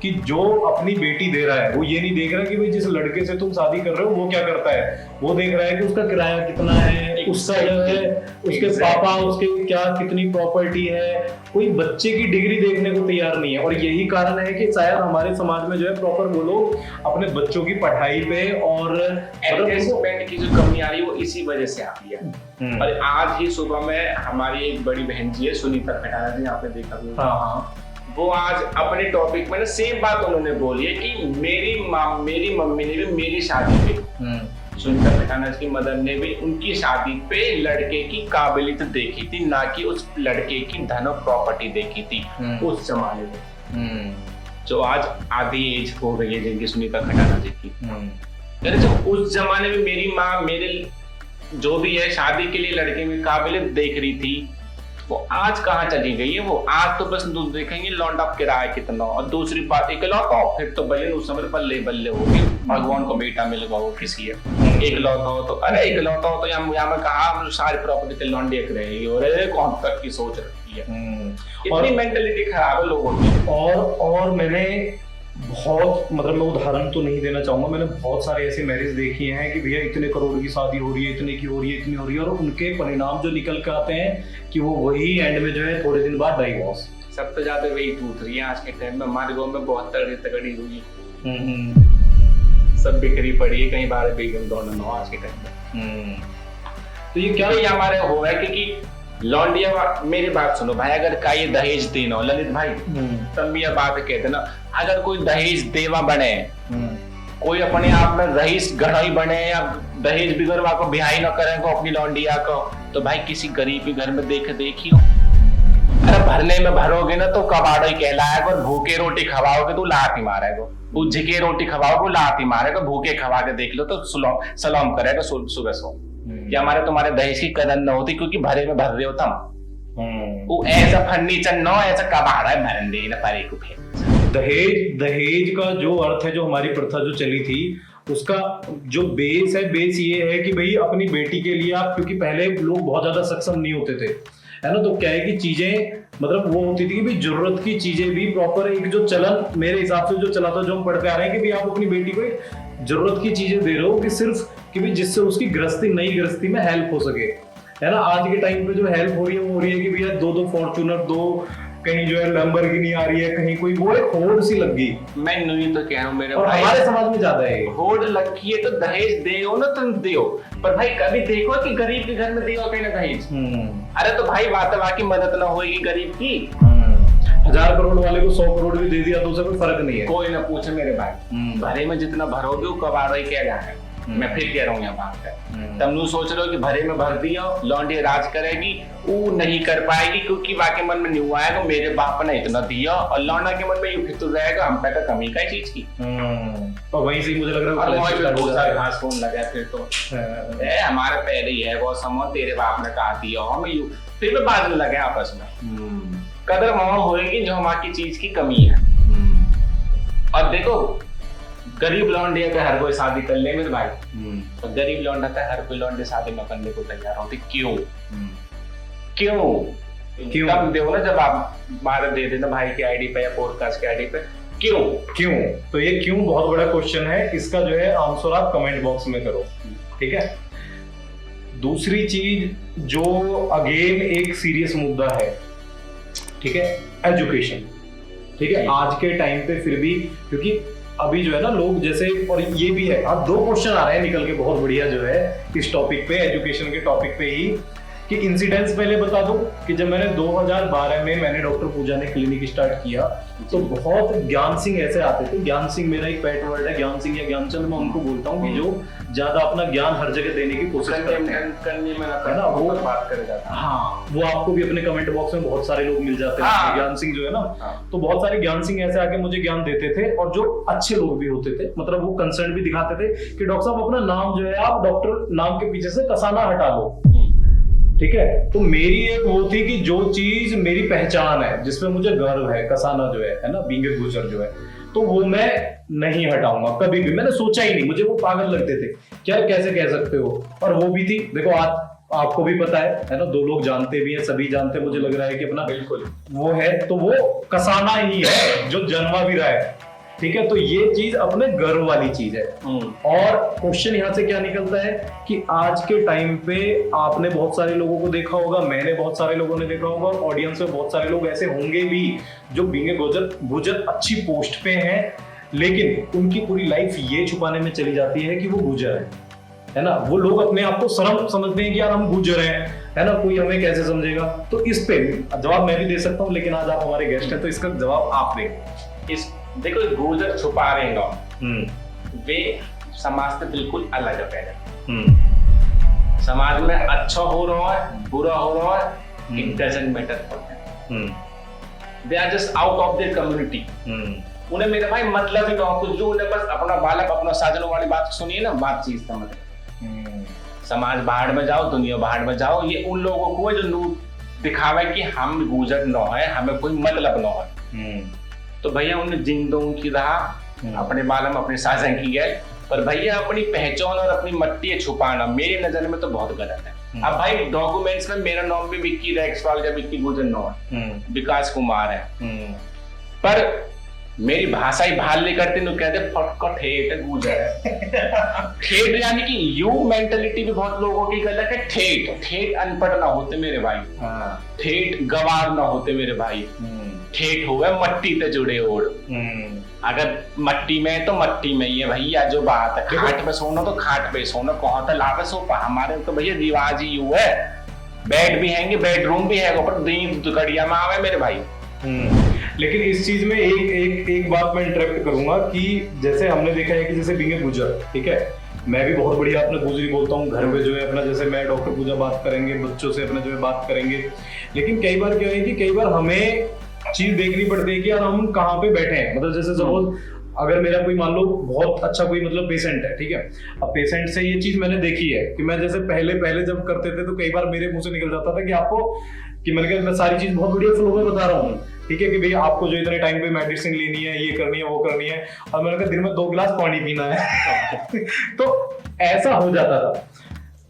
कि जो अपनी बेटी दे रहा है वो ये नहीं देख रहा कि भाई जिस लड़के से तुम शादी कर रहे हो वो क्या करता है, वो देख रहा है कि उसका किराया कितना है, उसका जो है उसके पापा उसके क्या कितनी प्रॉपर्टी है, कोई बच्चे की डिग्री देखने को तैयार नहीं है। और यही कारण है कि शायद हमारे समाज में जो है प्रॉपर वो लोग अपने बच्चों की पढ़ाई पे और एडजस्टमेंट की जो कमी आ रही है वो इसी वजह से आ रही है। और आज ही सुबह में हमारी एक बड़ी बहन जी है सुनीता खटाना जी, आपने देखा भी, वो आज अपने टॉपिक में ना सेम बात उन्होंने बोली है कि मेरी मम्मी ने भी मेरी शादी पे, सुनीता खटाना की मदर ने भी उनकी शादी पे लड़के की काबिलियत देखी थी, ना कि उस लड़के की धन और प्रॉपर्टी देखी थी उस जमाने में, जो आज आधी एज हो गई है जिनकी सुनीता खटाना जी की। जब उस जमाने में मेरी माँ मेरे जो भी है शादी के लिए लड़के में काबिलियत देख रही थी, वो आज कहाँ चली गई है। वो आज तो बस देखेंगे लौंडा किराया कितना, और दूसरी बात इकलौता हो, फिर तो भले उस समय बल्ले बल्ले होगी, भगवान को बेटा मिल गया हो किसी है, इकलौता हो तो अरे इकलौता हो तो यहाँ में कहा सारी प्रॉपर्टी लौंडे एक रहेगी, और कौन तक की सोच रखी है, इतनी मेंटलिटी खराब है लोगों की। और मैंने बहुत मतलब मैं उदाहरण तो नहीं देना चाहूंगा, मैंने बहुत सारे ऐसे मैरिज देखी हैं कि भैया इतने करोड़ की शादी हो रही है, इतने की हो रही है, इतनी हो रही है, और उनके परिणाम जो निकल के आते हैं कि वो वही एंड में जो है थोड़े दिन बाद डाइवोर्स। सबसे ज्यादा वही टूट रही है आज के टाइम में। हमारे गाँव में बहुत तगड़ी हुई है, सब बिखरी पड़ी है, कहीं बाहर बेगम दोनों हो आज के टाइम में। तो ये क्या हमारे हो है क्योंकि लौंडिया, मेरी बात सुनो भाई, अगर का ये दहेज देना हो ललित भाई, तब ये बात कहते ना, अगर कोई दहेज देवा बने, कोई अपने आप में रईस गढ़ई बने या दहेज बिगड़वा को बिहाई न करे को अपनी लौंडिया को, तो भाई किसी गरीब के घर में देखियो, अरे भरने में भरोगे ना तो कबाड़ो ही कहलाएगा, और भूखे रोटी खवाओगे तो लात मारेगा, उज्जे रोटी खवाओगे लात मारेगा, भूखे खवा के देख लो तो सलाम करेगा सुबह सो। कि हमारे तुम्हारे दहेज की कदर न होती क्योंकि भरे में भर रहे हो तुम, वो ऐसा फर्नीचर न ऐसा कबाड़ा है भरन दे ना पारे को। दहेज का जो अर्थ है, जो हमारी प्रथा जो चली थी, उसका जो बेस ये है कि भाई अपनी बेटी के लिए आप, क्योंकि पहले लोग बहुत ज्यादा सक्षम नहीं होते थे, है ना, तो क्या है कि चीजें मतलब वो होती थी कि भाई जरूरत की चीजें भी प्रॉपर, एक जो चलन मेरे हिसाब से जो चला था, जो हम पढ़ते आ रहे हैं कि भाई आप अपनी बेटी को जरूरत की चीजें दे रहे हो कि सिर्फ कि भाई जिससे उसकी गृहस्थी नई गृहस्थी में हेल्प हो सके, है ना। आज के टाइम पे जो हेल्प हो रही है वो हो रही है कि भैया 2-2 फॉर्च्यूनर दो, कहीं जो है लैम्बोर्गिनी आ रही है, कहीं कोई, वो एक होड़ सी लग गई। मैं नहीं तो कह रहा हूँ मेरे और भाई, हमारे समाज में ज्यादा है ये। होड़ लगी है तो दहेज दे ना, तुम दियो, पर भाई कभी देखो कि गरीब के घर में दियो कहीं ना दहेज। अरे तो भाई वास्तव की मदद ना होगी गरीब की। 1000 करोड़ वाले को 100 करोड़ भी दे दिया तो उसे कोई फर्क नहीं है। कोई ना पूछे मेरे भाई, भरे में जितना भरोगे वो कबाड़ ही क्या जाए। मैं फिर कह रहा हूँ यहाँ बात है, तुम लोग सोच रहे हो कि भरे में भर दिया लौंडी राज करेगी, वो नहीं कर पाएगी क्योंकि वाके मन में नहीं हुआ है मेरे बाप ने इतना दिया, और लौंडा के मन में यूं फिर रहेगा हम पे कमी का चीज की। और वहीं से मुझे लग रहा है घास फोन लगा फिर तो हमारे पहले ही है वो समझ तेरे बाप ने कहा दिया और मैं फिर भी बादल लगे आपस में। कदर वहां होएगी जो हमारी चीज की कमी है। और देखो गरीब लौंडे पे हर कोई शादी कर ले मेरे भाई, तो गरीब लौंडा पे हर कोई लौंडे शादी न करने को तैयार होती। क्यों क्यों तब देखो ना जब आप बात दे देना भाई की आईडी पे या पॉडकास्ट की आईडी पे, क्यों तो ये क्यों बहुत बड़ा क्वेश्चन है। इसका जो है आंसर आप कमेंट बॉक्स में करो, ठीक है। दूसरी चीज जो अगेन एक सीरियस मुद्दा है, ठीक है, एजुकेशन, ठीक है। आज के टाइम पे फिर भी, क्योंकि अभी जो है ना लोग जैसे, और ये भी है, अब 2 क्वेश्चन आ रहे हैं निकल के बहुत बढ़िया जो है इस टॉपिक पे, एजुकेशन के टॉपिक पे ही, कि इंसिडेंट्स पहले बता दूं कि जब मैंने 2012 में मैंने डॉक्टर पूजा ने क्लिनिक स्टार्ट किया तो बहुत ज्ञान सिंह ऐसे आते थे। ज्ञान सिंह मेरा एक पेट वर्ड है, ज्ञान सिंह या ज्ञानचंद मैं उनको बोलता हूँ कि जो ज्यादा अपना ज्ञान हर जगह देने की कोशिश करते हैं, है ना। वो बात करे जाता है, हाँ, वो आपको भी अपने कमेंट बॉक्स में बहुत सारे लोग मिल जाते हैं ज्ञान सिंह जो है ना। तो बहुत सारे ज्ञान सिंह ऐसे आके मुझे ज्ञान देते थे, और जो अच्छे लोग भी होते थे, मतलब वो कंसर्न भी दिखाते थे कि डॉक्टर साहब अपना नाम जो है आप डॉक्टर नाम के पीछे से कसाना हटा लो, ठीक है। तो मेरी एक वो थी कि जो चीज मेरी पहचान है, जिसमें मुझे गर्व है, कसाना जो है ना, बीइंग ए गुजर जो है, तो वो मैं नहीं हटाऊंगा कभी भी। मैंने सोचा ही नहीं, मुझे वो पागल लगते थे, क्या कैसे कह सकते हो। और वो भी थी, देखो आज आपको भी पता है ना, 2 लोग जानते भी हैं, सभी जानते हैं, मुझे लग रहा है कि अपना बिल्कुल वो है, तो वो कसाना ही है जो जन्मा भी रहा है, ठीक है। तो ये चीज अपने गर्व वाली चीज है। और क्वेश्चन यहाँ से क्या निकलता है कि आज के टाइम पे आपने बहुत सारे लोगों को देखा होगा, मैंने बहुत सारे लोगों ने देखा होगा, ऑडियंस में बहुत सारे लोग ऐसे होंगे भी जो बीइंग ए गुजर अच्छी पोस्ट पे हैं, लेकिन उनकी पूरी लाइफ ये छुपाने में चली जाती है कि वो गुजर है ना। वो लोग अपने आप को शर्म समझते हैं कि यार हम गुजर हैं, है ना, कोई हमें कैसे समझेगा। तो इस पे जवाब मैं भी दे सकता हूँ, लेकिन आज आप हमारे गेस्ट हैं तो इसका जवाब आप देंगे। देखो गुजर छुपा रहे हैं वे समाज से बिल्कुल अलग है। समाज में अच्छा हो रहा है बुरा हो रहा है, it doesn't matter for them, they are just out of their community. उन्हें मेरे भाई मतलब ही ना कुछ, जो उन्हें बस अपना बालक अपना साजनों वाली बात सुनिए ना, बात चीज समझ। समाज बाहर में जाओ, दुनिया बाहर में जाओ, ये उन लोगों को है जो दिखावे कि हम गुजर न है, हमें कोई मतलब न है। तो भैया उन्हें जिंदों की रहा, अपने बालम अपने साजन की गए, पर भैया अपनी पहचान और अपनी मट्टी छुपाना मेरी नजर में तो बहुत गलत है। अब भाई डॉक्यूमेंट्स में मेरा नाम भी विक्की रैक्सवाल या विक्की गुजर न है, विकास कुमार है, पर मेरी भाषा ही भाले करते नु कहते फटका ठेठ गुजर है। ठेठ यानी कि यू मेंटालिटी भी बहुत लोगों की गलत है। ठेठ अनपढ़ ना होते मेरे भाई, ठेठ गवार ना होते मेरे भाई, ठेठ हुआ मट्टी से जुड़े ओढ़। अगर मट्टी में तो मट्टी में ही है भैया, जो बात है खाट पे सोना तो खाट पे सोना, कहाँ तो लावे सोफा, हमारे तो भैया रिवाज ही यू है। बेड भी हैंगे, बेडरूम भी है, ऊपर दिन दुकड़िया में आवे मेरे भाई। लेकिन इस चीज में एक बात मैं इंटरेक्ट करूंगा कि जैसे हमने देखा है कि जैसे बीइंग ए गुजर, ठीक है, मैं भी बहुत बढ़िया अपने गुजरी बोलता हूँ घर पे जो है अपना, जैसे मैं डॉक्टर पूजा बात करेंगे, बच्चों से अपने जो है बात करेंगे, लेकिन कई बार क्या है कि कई बार हमें चीज देखनी पड़ती है कि यार हम कहाँ पे बैठे हैं। मतलब जैसे सपोज अगर मेरा कोई मान लो बहुत अच्छा कोई मतलब पेशेंट है, ठीक है, अब पेशेंट से ये चीज मैंने देखी है कि मैं जैसे पहले जब करते थे तो कई बार मेरे मुंह से निकल जाता था कि आपको, कि मैंने कहा मैं सारी चीज बहुत बढ़िया फ्लो में बता रहा हूँ, ठीक है, कि भाई आपको जो इतने टाइम पे मेडिसिन लेनी है, ये करनी है, वो करनी है, और मैंने कहा दिन में 2 गिलास पानी पीना है। तो ऐसा हो जाता था।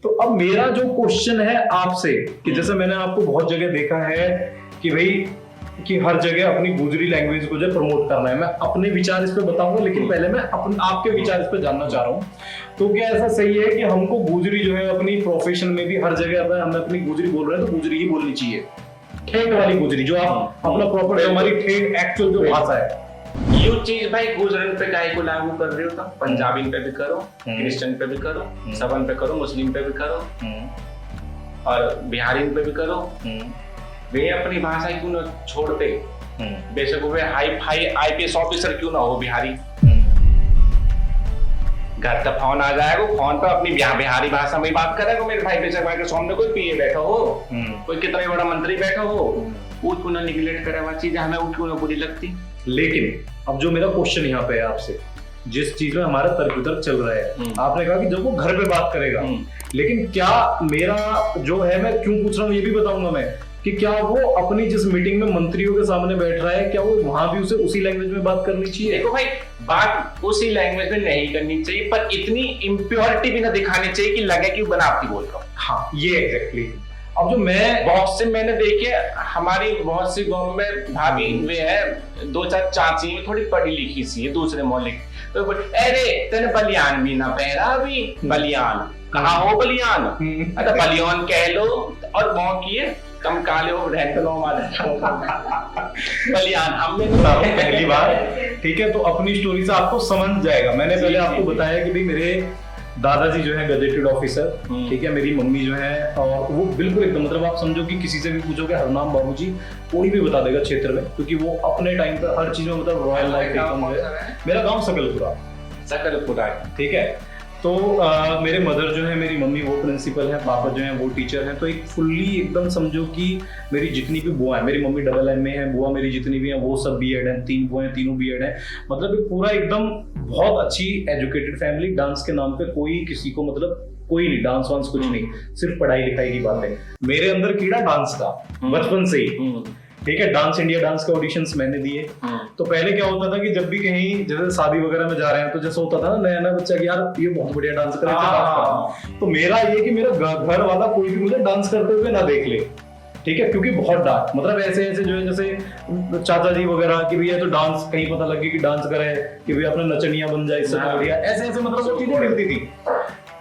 तो अब मेरा जो क्वेश्चन है आपसे कि जैसे मैंने आपको बहुत जगह देखा है कि भाई कि हर जगह अपनी गुजरी लैंग्वेज को जो प्रमोट करना है। मैं अपने विचार इस पे बताऊंगा, लेकिन पहले मैं आपके विचार इस पे जानना चाह रहा हूँ। तो क्या ऐसा सही है कि हमको गुजरी जो है अपनी प्रोफेशन में भी हर जगह अगर हम अपनी गुजरी बोल रहे हैं तो गुजरी ही बोलनी चाहिए, ठेठ वाली गुजरी, जो आप अपना प्रॉपर, जो हमारी ठेठ एक्चुअल जो भाषा है। ये चीज भाई गुजरन पे काहे को लागू कर रहे हो? तो पंजाबी पे भी करो, क्रिश्चियन पे भी करो, सबन पे करो, मुस्लिम पे भी करो और बिहारी पे भी करो। वे अपनी भाषा क्यों ना छोड़ते? बेशक वे हाई फाई आईपीएस ऑफिसर क्यों ना हो बिहारी, घर तक फोन आ जाएगा, फोन पर अपनी बिहारी भाषा में ही बात करेगा मेरे भाई। बेशक भाई के सामने कोई पीए बैठा हो, कोई कितना बड़ा मंत्री बैठा हो, वो क्यों ना निगलेक्ट करे वो चीज, हमें वो क्यों ना बुरी लगती। लेकिन अब जो मेरा क्वेश्चन यहाँ पे है आपसे, जिस चीज में हमारा तर्क वितर्क चल रहा है, आपने कहा कि जब वो घर पे बात करेगा, लेकिन क्या मेरा जो है, मैं क्यों पूछ रहा हूँ ये भी बताऊंगा मैं, कि क्या वो अपनी जिस मीटिंग में मंत्रियों के सामने बैठ रहा है, क्या वो वहां भी उसे उसी लैंग्वेज में बात करनी चाहिए? देखो भाई, बात उसी लैंग्वेज में नहीं करनी चाहिए, पर इतनी इम्प्योरिटी भी ना दिखानी चाहिए कि लगे कि बनावटी बोल रहा हूँ। हाँ, ये एग्जैक्टली। अब जो मैं बहुत से मैंने देखे, हमारी बहुत सी गांव में भाभी वे है, 2-4 चाची में थोड़ी पढ़ी लिखी सी है, दूसरे मोहल्ले, तो अरे तेने बलियान भी ना पहना अभी, बलियान कहाँ हो बलियान, अरे बलियान कह लो, और गाँव की है कम काले हो रहते लो हमारे बलियान हमने पहली बार, ठीक है, तो अपनी स्टोरी से आपको समझ जाएगा। मैंने पहले आपको बताया कि भाई मेरे दादाजी जो है गजेटेड ऑफिसर, ठीक है, मेरी मम्मी जो है, और वो बिल्कुल एकदम, मतलब आप समझो कि किसी से भी पूछोगे हरनाम बाबूजी, कोई भी बता देगा क्षेत्र में, क्योंकि वो अपने टाइम पर हर चीज में मतलब रॉयल लाइफ एकदम है। मेरा गाँव सकलपुरा, ठीक है। तो मेरे मदर जो है, मेरी मम्मी वो प्रिंसिपल है, पापा जो है वो टीचर हैं। तो एक फुल्ली एकदम समझो कि मेरी जितनी भी बुआ है, मेरी मम्मी डबल एम ए है, बुआ मेरी जितनी भी हैं वो सब बीएड हैं, 3 बुआ हैं, तीनों बीएड हैं। मतलब एक पूरा एकदम बहुत अच्छी एजुकेटेड फैमिली। डांस के नाम पे कोई किसी को मतलब कोई नहीं, डांस वांस कुछ नहीं, सिर्फ पढ़ाई लिखाई की बात है। मेरे अंदर कीड़ा डांस का बचपन से ही, ठीक है। डांस इंडिया डांस के ऑडिशंस मैंने दिए। तो पहले क्या होता था कि जब भी कहीं जैसे शादी वगैरह में जा रहे हैं, तो जैसे होता था ना नया नया बच्चा कि यार ये बहुत बढ़िया डांस कर रहा है, तो मेरा ये कि मेरा घर वाला कोई भी मुझे डांस करते हुए ना देख ले, ठीक है, क्योंकि बहुत डांट, मतलब ऐसे ऐसे जो है जैसे चाचा जी वगैरह कि भैया तो डांस कहीं पता लगे कि डांस करे, कि भैया अपना नचनिया बन जाए, इससे बढ़िया, ऐसे ऐसे मतलब वो चीजें मिलती थी।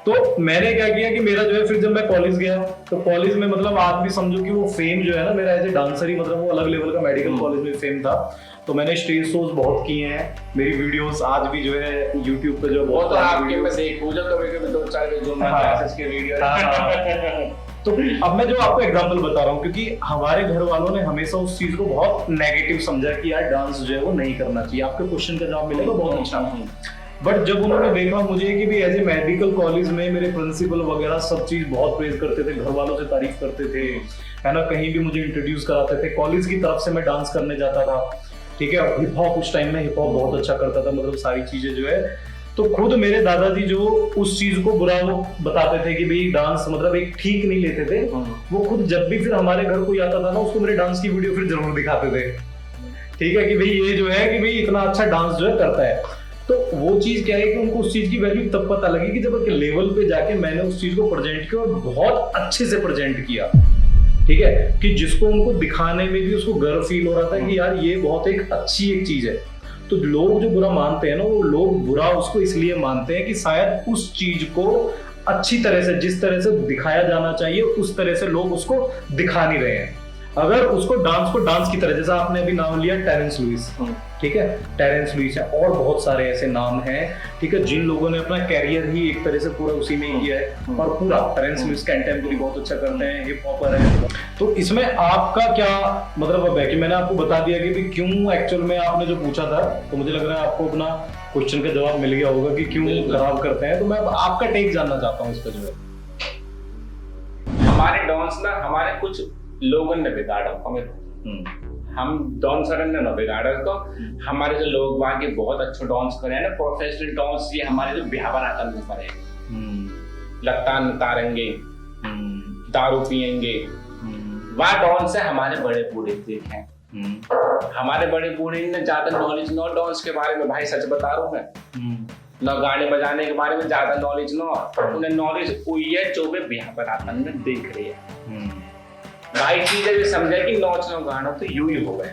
तो मैंने क्या किया कि मेरा जो है, फिर जब मैं कॉलेज गया, तो कॉलेज में मतलब आज भी समझो कि वो फेम जो है ना मेरा एज ए डांसर ही, मतलब वो अलग लेवल का मेडिकल कॉलेज में फेम था। तो मैंने स्टेज शोज बहुत किए हैं, मेरी वीडियोस आज भी जो है यूट्यूब पे जो बहुत आपके मैं देखूं जो कभी-कभी 2-4 जो क्लासेस के वीडियो। तो अब मैं जो आपको एग्जांपल बता रहा हूँ, क्योंकि हमारे घर वालों ने हमेशा उस चीज को बहुत नेगेटिव समझा कि यार डांस जो है वो नहीं करना चाहिए। आपके क्वेश्चन का जवाब मिलेगा बहुत अच्छा। बट जब उन्होंने देखा मुझे कि भी एज ए मेडिकल कॉलेज में मेरे प्रिंसिपल वगैरह सब चीज बहुत प्रेज करते थे, घर वालों से तारीफ करते थे, है ना, कहीं भी मुझे इंट्रोड्यूस कराते थे, कॉलेज की तरफ से मैं डांस करने जाता था, ठीक है, हिप हॉप, उस टाइम में हिप हॉप बहुत अच्छा करता था, मतलब सारी चीजें जो है। तो खुद मेरे दादाजी जो उस चीज को बुरा वो बताते थे कि भाई डांस मतलब एक ठीक नहीं लेते थे, वो खुद जब भी फिर हमारे घर कोई आता था ना, उसको मेरे डांस की वीडियो फिर जरूर दिखाते थे, ठीक है, कि भाई ये जो है कि भाई इतना अच्छा डांस जो है करता है। तो वो चीज क्या है कि उनको उस चीज की वैल्यू तब पता लगी कि जब एक लेवल पे जाके मैंने उस चीज को प्रेजेंट किया, और बहुत अच्छे से प्रेजेंट किया, ठीक है, कि जिसको उनको दिखाने में भी उसको गर्व फील हो रहा था कि यार ये बहुत एक अच्छी एक चीज है। तो लोग जो बुरा मानते हैं ना, वो लोग बुरा उसको इसलिए मानते हैं कि शायद उस चीज को अच्छी तरह से, जिस तरह से दिखाया जाना चाहिए उस तरह से लोग उसको दिखा नहीं रहे हैं। अगर उसको डांस की तरह, जैसा आपने अभी नाम लिया टेरेंस लुइस, ठीक है, टेरेंस लुइस है, और बहुत सारे ऐसे नाम हैं, ठीक है, जिन लोगों ने अपना कैरियर ही एक तरह से पूरा उसी में किया है, और पूरा टेरेंस लुइस कंटेम्पोररी बहुत अच्छा करते हैं, हिप हॉपर है। तो इसमें आपका क्या मतलब अब है कि मैंने आपको बता दिया कि क्यों एक्चुअल में आपने जो पूछा था, तो मुझे लग रहा है आपको अपना क्वेश्चन का जवाब मिल गया होगा कि क्यों खराब करते हैं। तो मैं आपका टेक जानना चाहता हूँ इस पर जो है। हमारे डांस ना, हमारे कुछ लोगों ने बिगाड़ा हमें, हम डांसर ने ना बिगाड़ा, तो हमारे जो लोग वहाँ के बहुत अच्छा डांस करे हैं ना, प्रोफेशनल डांस, ये हमारे जो बिहार बनाकर में करे, लतान उतारेंगे, दारू पियेंगे, वहाँ डांस है। हमारे बड़े बूढ़े देखे हैं, हमारे बड़े बूढ़े ने ज्यादा नॉलेज नो डांस के बारे में, भाई सच बता रहा हूँ मैं, न गाने बजाने के बारे में ज्यादा नॉलेज नो, उन्हें नॉलेज हुई है जो वे बिहार बनाकर में देख रही है। भाई चीजें भी समझा कि नौच नो गाना तो यूं ही हो गए।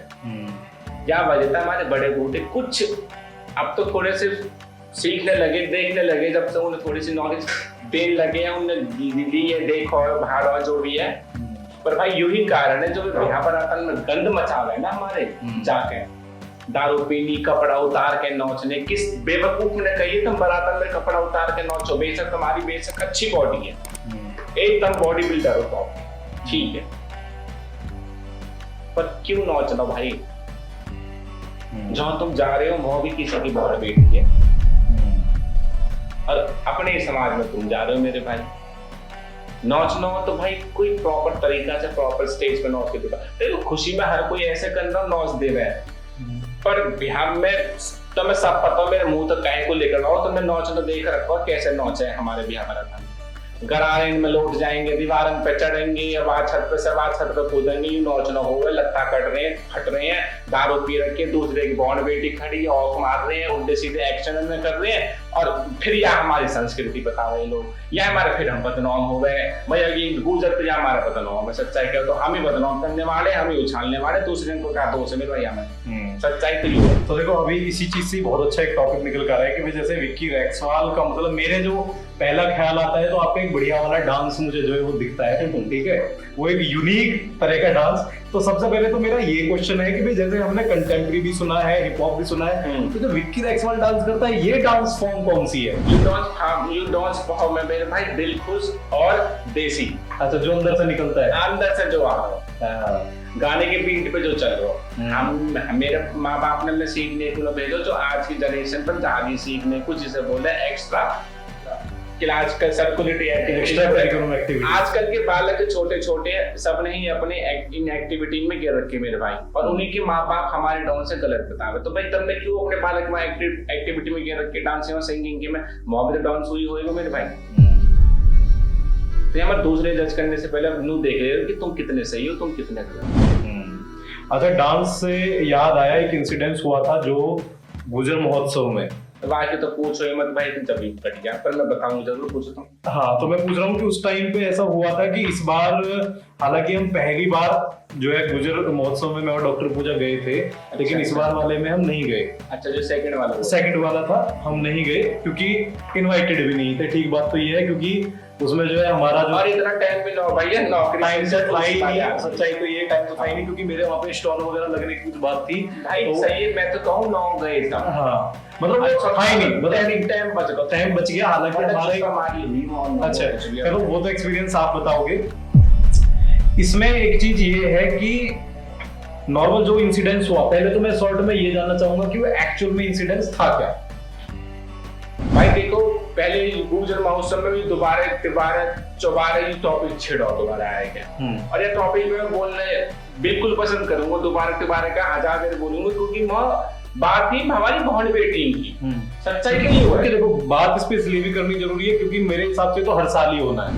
क्या वजह था, हमारे बड़े बूढ़े कुछ अब तो थोड़े से सीखने लगे, देखने लगे, जब से उन्हें थोड़ी सी नॉलेज देने लगे हैं, उन्हें ली है, देखो भाड़ा जो भी है। पर भाई यू ही कारण है जो यहाँ पर आता है गंद मचा रहे ना हमारे जाके, दारू पीनी, कपड़ा उतार के नौचने। किस बेवकूफ ने कही तुम बरातन में कपड़ा उतार के नौचो, बेशक तुम्हारी बेशक अच्छी बॉडी है, एकदम बॉडी बिल्डर हो तो ठीक है, पर क्यों नौचना भाई? जहां तुम जा रहे हो वहां भी किसी की बॉडी बैठी है, और अपने समाज में तुम जा रहे हो मेरे भाई। नौचना हो तो भाई कोई प्रॉपर तरीका से प्रॉपर स्टेज पे नौच के दूंगा। देखो खुशी में हर कोई ऐसे कर रहा नौच दे रहा है, पर बिहार में तो मैं सब पता मेरे मुंह तक कहीं को लेकर आओ तो मैं नौचना देख रखा कैसे नौचे है हमारे बिहार में। गरारे में लौट जाएंगे, दीवारन पे चढ़ेंगे, अब आज छत पे से आज छत पे कूदेंगे, यू नौचना हो गए, लत्ता कट रहे हैं, फट रहे हैं, दारू पी रखे, दूसरे की बॉन्ड बेटी खड़ी है, ऑफ मार रहे हैं, उल्टे सीधे एक्शन में कर रहे हैं, और फिर यह हमारी संस्कृति बता रहे लोग, यह हमारे फिर हम बदनाम हो गए भैया, ये गुजर तो यह हमारा बदनाम है। सच्चाई क्या तो हम ही बदनाम करने वाले, हम ही उछालने वाले, दूसरे को क्या दोष है भैया हमें, सच्चाई तो ये है। तो देखो अभी इसी चीज से बहुत अच्छा एक टॉपिक निकल कर रहा है कि भाई जैसे विक्की रैक्सवाल का मतलब मेरे जो पहला ख्याल आता है तो आपका एक बढ़िया वाला डांस मुझे जो है वो दिखता है, ठीक है, वो एक यूनिक तरह का डांस। तो सबसे पहले तो मेरा ये क्वेश्चन है कि भाई जैसे हमने कंटेम्प्रेरी भी सुना है, हिप हॉप भी सुना है, तो जो विक्की रैक्सवाल डांस करता है ये डांस फॉर्म कौन सी है? यू डांस फॉर्म में मेरे भाई दिल खुश और देसी। अच्छा, जो अंदर से निकलता है, अंदर से जो आ रहा है, गाने के बीट पे जो चल रहा है। हम मेरे माँ बाप ने सीखने को भेजो, जो आज की जनरेशन पर जागी सीखने कुछ जिसे बोले एक्स्ट्रा क्लास का सर्कुलेटरी एक्टिविटी। आजकल के बालक छोटे छोटे सब नहीं अपने इन एक्टिविटी में गिर रखे मेरे भाई, और उन्हीं के माँ बाप हमारे डांस से गलत बता रहे। तो भाई तुमने क्यों अपने बालक में एक्टिविटी में गिर रखे, डांसिंग और सिंगिंग के में मोहब्बत डांस हुई होएगा मेरे भाई। तो हमारे दूसरे जज करने से पहले नू देख रहे हो कि तुम कितने सही हो, तुम कितने गलत। अच्छा, डांस से याद आया एक इंसिडेंस हुआ था जो गुजर महोत्सव में, बाकी तो पूछो ही मत भाई, जब भी कट गया, पर मैं बताऊं जरूर, पूछो तुम। हाँ, तो मैं पूछ रहा हूँ कि उस टाइम पे ऐसा हुआ था कि इस बार हालांकि हम पहली बार जो है गुजर महोत्सव में मैं और डॉक्टर पूजा गए थे, लेकिन इस बार वाले में हम नहीं गए। अच्छा, जो सेकंड वाला था हम नहीं गए क्योंकि इनवाइटेड भी नहीं थे। ठीक बात तो ये है क्योंकि उसमें जो है हमारा जो, और इतना टाइम भी ना हो भैया, नौकरी टाइम से नहीं, सच्चाई तो ये टाइम तो था ही नहीं क्योंकि मेरे वहाँ पे स्टॉल वगैरह लगने की कुछ बात थी। भाई तो, सही है, मैं तो कहूँ 9 गए था। हाँ, मतलब था ही नहीं, मतलब टाइम बच गया। हालांकि अच्छा, चलो वो तो एक्सपीरियंस आप बताओगे। इसमें एक चीज ये है कि नॉर्मल जो इंसिडेंस हुआ, पहले तो मैं शॉर्ट में ये जानना चाहूंगा कि वो एक्चुअल में इंसिडेंस था क्या? भाई देखो, पहले गुजर महोत्सव में भी दोबारा ये टॉपिक छिड़ा दोबारा आएगा, और ये टॉपिक में बोलने बिल्कुल पसंद करूंगा, दोबारा का 1000 बार बोलूंगा, क्योंकि बात ही हमारी बहन बेटी की सच्चाई के लिए हुआ है। देखो, बात इस पे इसलिए भी करनी जरूरी है क्योंकि मेरे हिसाब से तो हर साल ही होना है,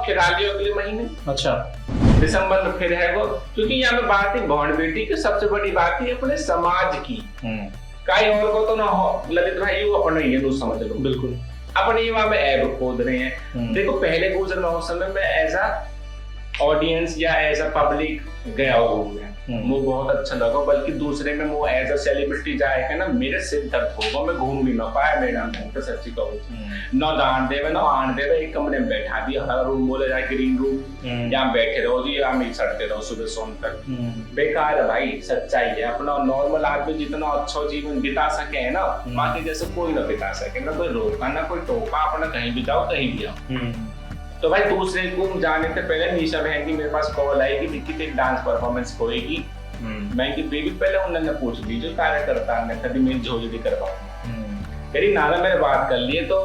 फिर आ लियो अगले महीने। अच्छा, दिसंबर में फिर है वो, क्योंकि यहाँ पे बात है बहन बेटी की, सबसे बड़ी बात है अपने समाज की। कई और को तो ना हो ललित भाई, वो अपने ये लोग समझ लो, बिल्कुल अपने वहां पे ऐब खोद रहे हैं। देखो, पहले गुजर महोत्सव में मैं एज अ ऑडियंस या एज अ पब्लिक गया घूमने, वो बहुत अच्छा लगा, बल्कि दूसरे में वो एज अ सेलिब्रिटी जाएगा ना, मेरे सिर दर्द होगा, मैं घूम भी ना पाया मैडम, तो सच्ची कहूँ ना दान देवे ना आन देवे, एक कमरे में बैठा दिया, हर रूम बोले जाए ग्रीन रूम, यहाँ बैठे रहो जी, यहाँ मिल सड़ते रहो सुबह शाम तक, बेकार है भाई। सच्चाई है, अपना नॉर्मल आदमी जितना अच्छा जीवन बिता सके है ना, बाकी जैसे कोई ना बिता सके, ना कोई रोका ना कोई टोका, अपना कहीं भी जाओ कहीं भी आओ। तो भाई दूसरे को जाने से पहले निशा बहन की मेरे पास कॉल आई कि विक्की तेरी डांस परफॉर्मेंस होएगी। मैं कि बेबी पहले उन्होंने पूछ ली जो कार्यकर्ता ने कभी मेरी झोली करवाऊंगा, करी नाना मैंने बात कर लिए। तो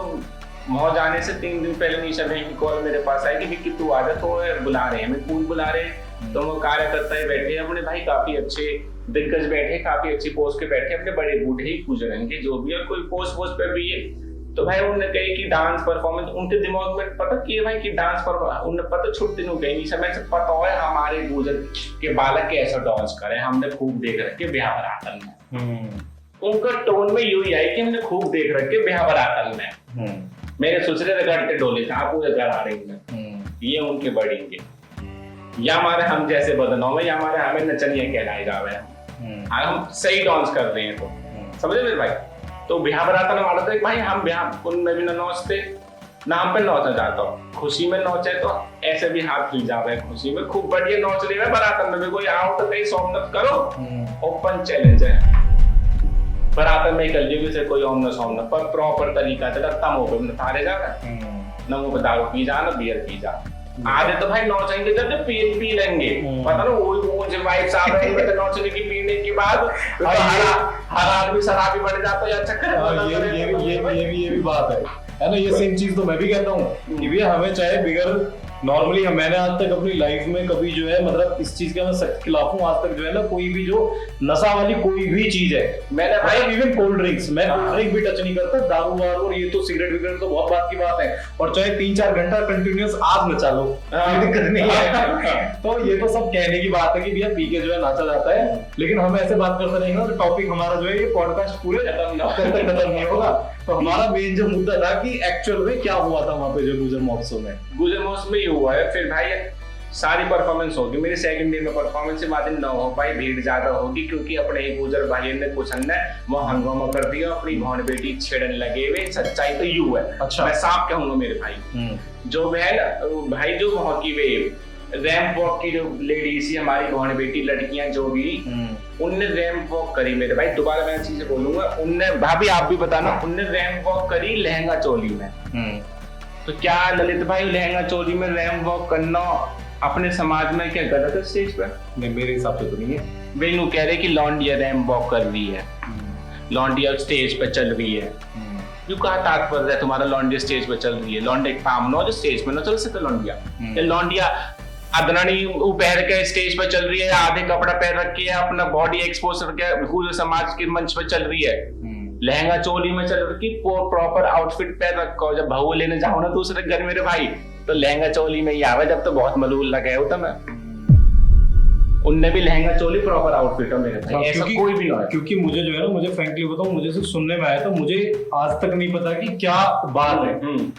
वहां जाने से 3 दिन पहले निशा बहन की कॉल मेरे पास आई कि विक्की तू आ जा, तो बुला रहे हैं, हमें बुला रहे हैं। तो वो कार्यकर्ता ही बैठे अपने भाई, काफी अच्छे दिग्गज बैठे, काफी अच्छी पोस्ट पे बैठे, अपने बड़े बूढ़े ही गुजरेंगे जो भी है, कोई पोस्ट पे भी है। तो भाई उन्होंने कही कि डांस परफॉर्मेंस उनके दिमाग में पता किए भाई कि डांस परफॉर्मेंस उन्हें पता छुट्टी नहीं गई, समय से पता है हमारे गुजर के बालक कैसा डांस करे, हमने खूब देख रखे ब्याह बरातन में। उनका टोन में यू ही आई कि हमने खूब देख रखे ब्याह बरातन में, मेरे ससुरे घंटे डोले था पूरे घर आ रहे हैं, ये उनके बड़ी के। या हमारे हम जैसे बदनाम है या हमारे हमें नचनिया कहलाए जावे हम सही डांस कर रहे हैं तो समझे मेरे भाई। तो ब्याह बराता ना वाला तो भाई हम ब्याह उनमें भी ना नौचते ना हम पे नौचना चाहता हूँ। खुशी में नौचे तो ऐसे भी हाथ हिल जावे है, खुशी में खूब बढ़िया नौच ले बरातन में भी कोई आओ तो कहीं सोमनत करो, ओपन चैलेंज है। बरातन में कर लियो से कोई ओम न सोमना पर प्रॉपर तरीका से तम हो गए थारे जावे ना वो दारू पी जा ना बियर पी जा। आधे तो भाई नौचेंगे जब पी लेंगे पता ना वो जब वाइफ साहब रहेंगे तो नौचने की पीने के बाद हर आदमी शराबी बन जाता है या चक्कर। ये भी बात है ना। ये सेम चीज तो मैं भी कहता हूँ कि भैया हमें चाहे बिगर नॉर्मली मैंने आज तक अपनी लाइफ में कभी जो है मतलब इस चीज के मैं सख्त खिलाफ हूँ। आज तक जो है ना कोई भी जो नशा वाली कोई भी चीज है मैंने भाई इवन कोल्ड ड्रिंक्स मैं कोल्ड ड्रिंक भी टच नहीं करता। दारू वारू और ये तो सिगरेट विगरेट तो बहुत बात की बात है। और चाहे 3-4 घंटा कंटिन्यूअस आग नचा लो दिक्कत नहीं है। तो ये तो सब कहने की बात है कि भैया पी के जो है नाचा जाता है, लेकिन हम ऐसे बात करते रहेंगे तो टॉपिक हमारा जो है ये पॉडकास्ट पूरे खत्म नहीं होगा। तो हमारा मेन जो मुद्दा था कि एक्चुअल में क्या हुआ था वहां पे जो गुजर महोत्सव में। गुजर महोत्सव में ये हुआ है फिर भाई सारी परफॉर्मेंस होगी। मेरी सेकंड डे में परफॉर्मेंस से माध्यम ना हो पाई, भीड़ ज्यादा होगी क्योंकि अपने एक गुजर भाई ने कुछ ने वो हंगामा कर दिया, अपनी भौन बेटी छेड़न लगे हुए। सच्चाई तो यू है। अच्छा। मैं साफ कहूंगा मेरे भाई जो बहन भाई जो वहां की वे रैंप वॉक की जो लेडीज हमारी भौन बेटी लड़कियां जो भी उनने रैंप वॉक करी मेरे भाई। दोबारा मैं चीजें बोलूंगा उनने भाभी आप भी बताना उनने रैंप वॉक करी लहंगा चोली में। तो क्या ललित भाई लहंगा चोली में रैंप वॉक करना अपने समाज में क्या गलत है स्टेज पर? नहीं मेरे हिसाब से तो नहीं है। वे यूं कह रहे कि लौंडिया रैंप वॉक कर रही है, लौंडिया स्टेज पे चल रही है। यू कहा तात्पर्य है तुम्हारा लौंडिया स्टेज पे चल रही है? लौंडे एक काम नो जो स्टेज पे ना चल सके लौंडिया। लौंडिया अदनानी पहन के स्टेज पे चल रही है, आधे कपड़ा पहन रखी है, अपना बॉडी एक्सपोज करके पूरे समाज के मंच पे चल रही है। लहंगा चोली में चल रही प्रॉपर आउटफिट पहन रखो। जब भाव लेने जाओ ना दूसरे घर मेरे भाई तो लहंगा चोली में ही आवे जब तो बहुत मलूल लगे होता मैं। उनने भी लहंगा चोली प्रॉपर आउटफिट है मेरे भाई, ऐसा कोई भी ना है। क्योंकि मुझे जो है ना मुझे फ्रैंकली बताऊं मुझे सिर्फ सुनने में आया था, मुझे आज तक नहीं पता कि क्या बात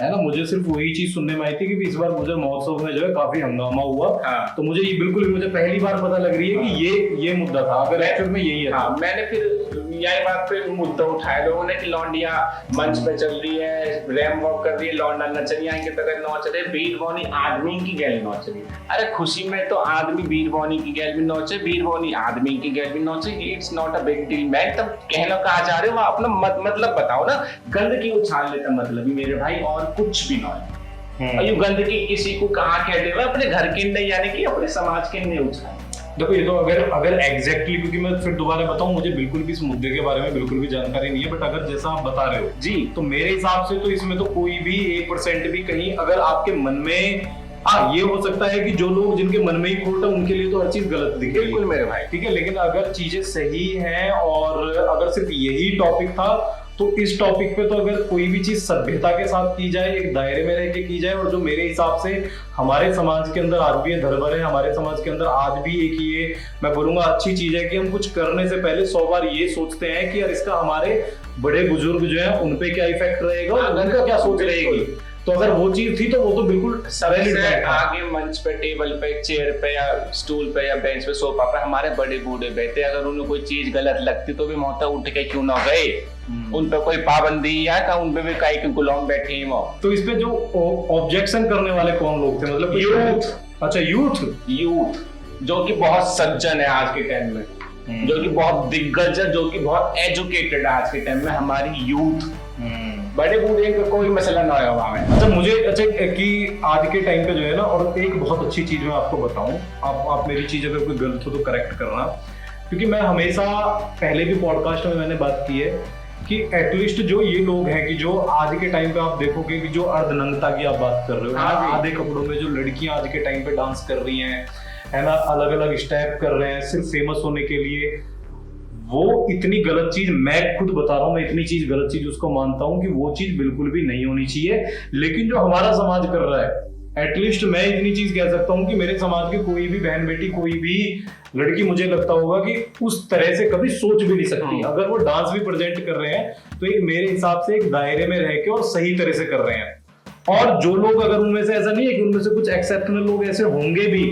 है ना। मुझे सिर्फ वही चीज सुनने में आई थी कि इस बार गुजर महोत्सव में जो है काफी हंगामा हुआ। तो मुझे ये बिल्कुल मुझे पहली बार पता लग रही है कि ये मुद्दा था। अगर एक्चुअल में यही है मैंने फिर यही बात पे मुद्दा उठाया लोगों ने कि लौंडिया मंच पे चल रही है, रैंप वॉक कर रही है, लौंडा नचनिया की तरह नौच रहे, बीर बोनी आदमी की गैल नौच रही है। अरे खुशी में तो आदमी बीर बोनी की गैल भी नौचे, बीर बोनी आदमी की गैल भी नौचे। It's not a big deal. मैं तब कहना कहा जा रहे हो अपना मतलब बताओ ना। गंदगी उछाल लेता मतलब ही मेरे भाई और कुछ भी ना है। और ये गंदगी किसी को कहाँ कहते हुए अपने घर के नहीं यानी कि अपने समाज के नहीं उछाल। देखो ये तो अगर एग्जैक्टली क्योंकि मैं फिर दोबारा बताऊं मुझे बिल्कुल भी इस मुद्दे के बारे में बिल्कुल भी जानकारी नहीं है। बट अगर जैसा आप बता रहे हो जी तो मेरे हिसाब से तो इसमें तो कोई भी 1% भी कहीं अगर आपके मन में ये हो सकता है कि जो लोग जिनके मन में ही खोट है उनके लिए तो हर चीज गलत दिखे। बिल्कुल मेरे भाई ठीक है। लेकिन अगर चीजें सही हैं और अगर सिर्फ यही टॉपिक था तो इस टॉपिक पे तो अगर कोई भी चीज सभ्यता के साथ की जाए, एक दायरे में रह के की जाए, और जो मेरे हिसाब से हमारे समाज के अंदर आज भी ये धरोहर है, हमारे समाज के अंदर आज भी एक ये मैं बोलूंगा अच्छी चीज है कि हम कुछ करने से पहले 100 बार ये सोचते हैं कि यार इसका हमारे बड़े बुजुर्ग जो है उन पे क्या इफेक्ट रहेगा, उनका क्या सोच रहेगी। तो अगर वो चीज थी तो वो तो बिल्कुल सबसे आगे मंच पे टेबल पे चेयर पे या स्टूल पे या बेंच पे सोफा पे हमारे बड़े बूढ़े बैठे, अगर उन्हें कोई चीज गलत लगती तो भी मोहता उठ के क्यों ना गए। उन पे कोई पाबंदी या का उन पे भी कई के गुलाम बैठे हैं वो। तो इस पे जो ऑब्जेक्शन करने वाले कौन लोग थे? मतलब यूथ। अच्छा यूथ जो कि बहुत सज्जन है आज के टाइम में, जो कि बहुत दिग्गज है, जो कि बहुत एजुकेटेड है आज के टाइम में हमारी यूथ। बड़े बूढ़े का कोई मसला ना है वहां में। अच्छा मुझे कि आज के टाइम पे जो है ना, और एक बहुत अच्छी चीज मैं आपको बताऊं, आप मेरी चीज अगर कोई गलत हो तो करेक्ट करना, क्योंकि मैं हमेशा पहले भी पॉडकास्ट में मैंने बात की है कि एटलीस्ट जो ये लोग हैं कि जो आज के टाइम पे आप देखोगे कि जो अर्धनग्नता की आप बात कर रहे हो, आधे कपड़ों में जो लड़कियां आज के टाइम पे डांस कर रही हैं है ना, अलग अलग स्टेप कर रहे हैं सिर्फ फेमस होने के लिए, वो इतनी गलत चीज, मैं खुद बता रहा हूँ, मैं इतनी चीज गलत चीज उसको मानता हूँ कि वो चीज बिल्कुल भी नहीं होनी चाहिए। लेकिन जो हमारा समाज कर रहा है, एटलीस्ट मैं इतनी चीज कह सकता हूँ कि मेरे समाज की कोई भी बहन बेटी, कोई भी लड़की मुझे लगता होगा कि उस तरह से कभी सोच भी नहीं सकती। अगर वो डांस भी प्रेजेंट कर रहे हैं तो एक मेरे हिसाब से एक दायरे में रह के और सही तरह से कर रहे हैं। और जो लोग, अगर उनमें से ऐसा नहीं है कि उनमें से कुछ एक्सेप्शनल लोग ऐसे होंगे भी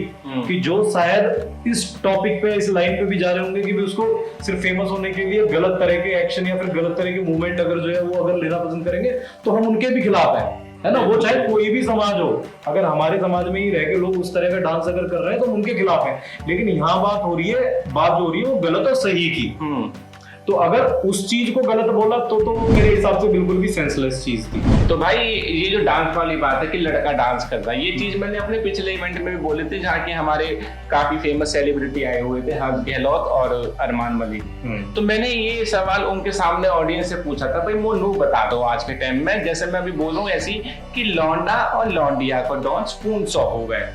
कि जो शायद इस टॉपिक पे, इस लाइन पे भी जा रहे होंगे कि भी उसको सिर्फ फेमस होने के लिए गलत तरह के एक्शन या फिर गलत तरह के मूवमेंट अगर जो है वो अगर लेना पसंद करेंगे, तो हम उनके भी खिलाफ है ना। वो चाहे कोई भी समाज हो, अगर हमारे समाज में ही रह के लोग उस तरह का डांस अगर कर रहे हैं तो हम उनके खिलाफ हैं। लेकिन यहाँ बात जो हो रही है वो गलत और सही की। तो अगर उस चीज को गलत बोला तो मेरे हिसाब से बिल्कुल भी सेंसलेस चीज थी। तो भाई ये जो डांस वाली बात है कि लड़का डांस कर रहा है, ये चीज मैंने अपने पिछले इवेंट में भी बोले थे, जहाँ के हमारे काफी फेमस सेलिब्रिटी आए हुए थे, हर्ष गहलोत और अरमान मलिक। तो मैंने ये सवाल उनके सामने ऑडियंस से पूछा था, भाई मोनू बता दो आज के टाइम में, जैसे मैं अभी बोल रहा हूँ ऐसी, कि लौंडा और लौंडिया को डांस कौन सा हो गए,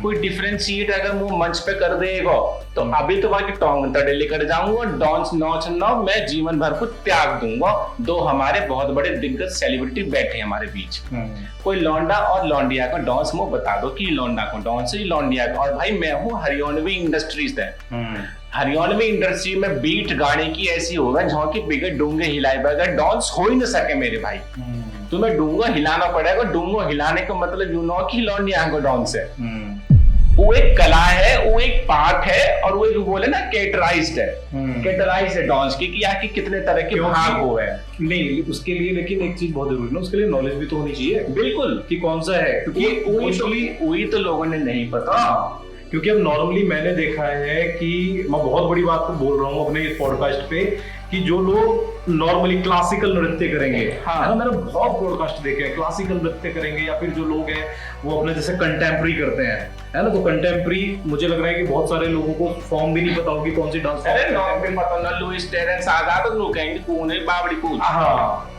कोई डिफरेंशिएट अगर वो मंच पे कर देगा तो अभी तो बाकी टोंग तड़े लेकर जाऊंगा, डांस नॉच ना मैं जीवन भर को त्याग दूंगा। दो हमारे बहुत बड़े दिग्गज सेलिब्रिटी बैठे हैं हमारे बीच, कोई लौंडा और लौंडिया का डांस मुझे बता दो कि लौंडा को डांस है, लौंडिया का। और भाई मैं हूँ हरियाणवी इंडस्ट्रीज है, हरियाणवी इंडस्ट्री में बीट गाने की ऐसी होगा जहाँ की बिगड़ डूंगे हिलाए बगैर डांस हो ही न सके मेरे भाई। तुम्हें डूंगा हिलाना पड़ेगा, डूंगा हिलाने का मतलब यू नो कि लौंडिया का डांस है, वो एक कला है, वो एक पार्ट है, और वो एक बोले ना कैटराइज्ड है, कैटराइज्ड है डांस की, कि आखिर कितने तरह के भाग हो है। नहीं, उसके लिए लेकिन एक चीज बहुत जरूरी है, उसके लिए नॉलेज भी तो होनी चाहिए। बिल्कुल, कि कौन सा है, क्योंकि वही तो लोगों ने नहीं पता। क्योंकि अब नॉर्मली मैंने देखा है कि मैं बहुत बड़ी बात बोल रहा हूँ अपने इस पॉडकास्ट पे, कि जो लोग नॉर्मली क्लासिकल नृत्य करेंगे, है ना, मैंने बहुत पॉडकास्ट देखे हैं, क्लासिकल नृत्य करेंगे, या फिर जो लोग हैं वो अपने जैसे कंटेम्प्रेरी करते हैं, है ना। तो कंटेम्प्रेरी मुझे लग रहा है कि बहुत सारे लोगों को फॉर्म भी नहीं पता होगी कौन सी डांस। अरे नाम भी पता ना, लुइस टेरेंस आजाद लोग कहेंगे कौन है बावड़ी कूद,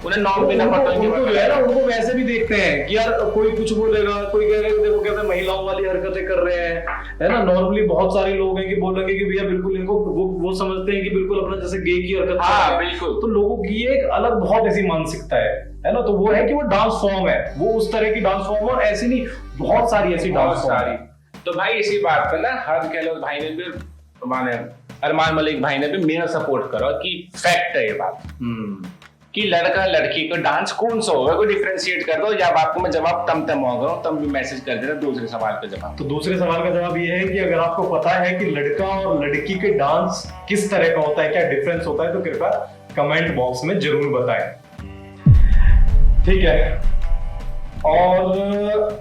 उन्हें नाम भी ना पता होंगे। उनको जो है ना, उनको वैसे भी देखते हैं कि यार कोई कुछ बोलेगा, कोई कहेगा देखो कैसे महिलाओं वाली हरकतें कर रहे हैं, है ना। नॉर्मली बहुत सारे लोग हैं कि बोलेंगे कि भैया बिल्कुल इनको वो समझते हैं कि बिल्कुल अपना जैसे गे की हरकत। हाँ बिल्कुल। तो लोगों की एक अलग बहुत ऐसी मानसिकता है ना। तो वो है कि वो डांस फॉर्म है, वो उस तरह की डांस फॉर्म, और ऐसी नहीं बहुत सारी ऐसी डांस सारी। तो भाई इसी बात पर ना हर्ष गहलोत भाई ने भी, माने अरमान मलिक भाई ने भी मेरा सपोर्ट करो कि फैक्ट है ये बात, कि लड़का लड़की को डांस कौन सा होगा, कोई डिफरेंशिएट कर दो, या आपको मैं जवाब तम होगा तब भी मैसेज कर देना दूसरे सवाल का जवाब। तो दूसरे सवाल का जवाब ये है कि अगर आपको पता है कि लड़का और लड़की के डांस किस तरह का होता है, क्या डिफरेंस होता है, तो कृपया कमेंट बॉक्स में जरूर बताएं, ठीक है। और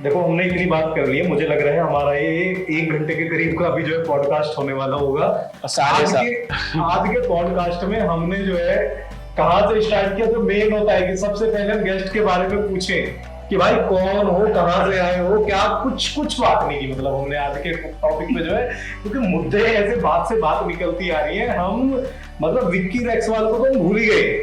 देखो हमने इतनी बात कर ली है, मुझे लग रहा है हमारा ये 1 घंटे के करीब का अभी जो है पॉडकास्ट होने वाला होगा। आज के पॉडकास्ट में हमने जो है कहाँ से स्टार्ट किया, तो मेन होता है कि सबसे पहले गेस्ट के बारे में पूछें कि भाई कौन हो, कहाँ से आए हो, क्या कुछ बात नहीं की, मतलब हमने आज के टॉपिक में जो है, क्योंकि मुद्दे ऐसे बात से बात निकलती आ रही है, हम मतलब विक्की रेक्सवाल को तो भूल ही गए।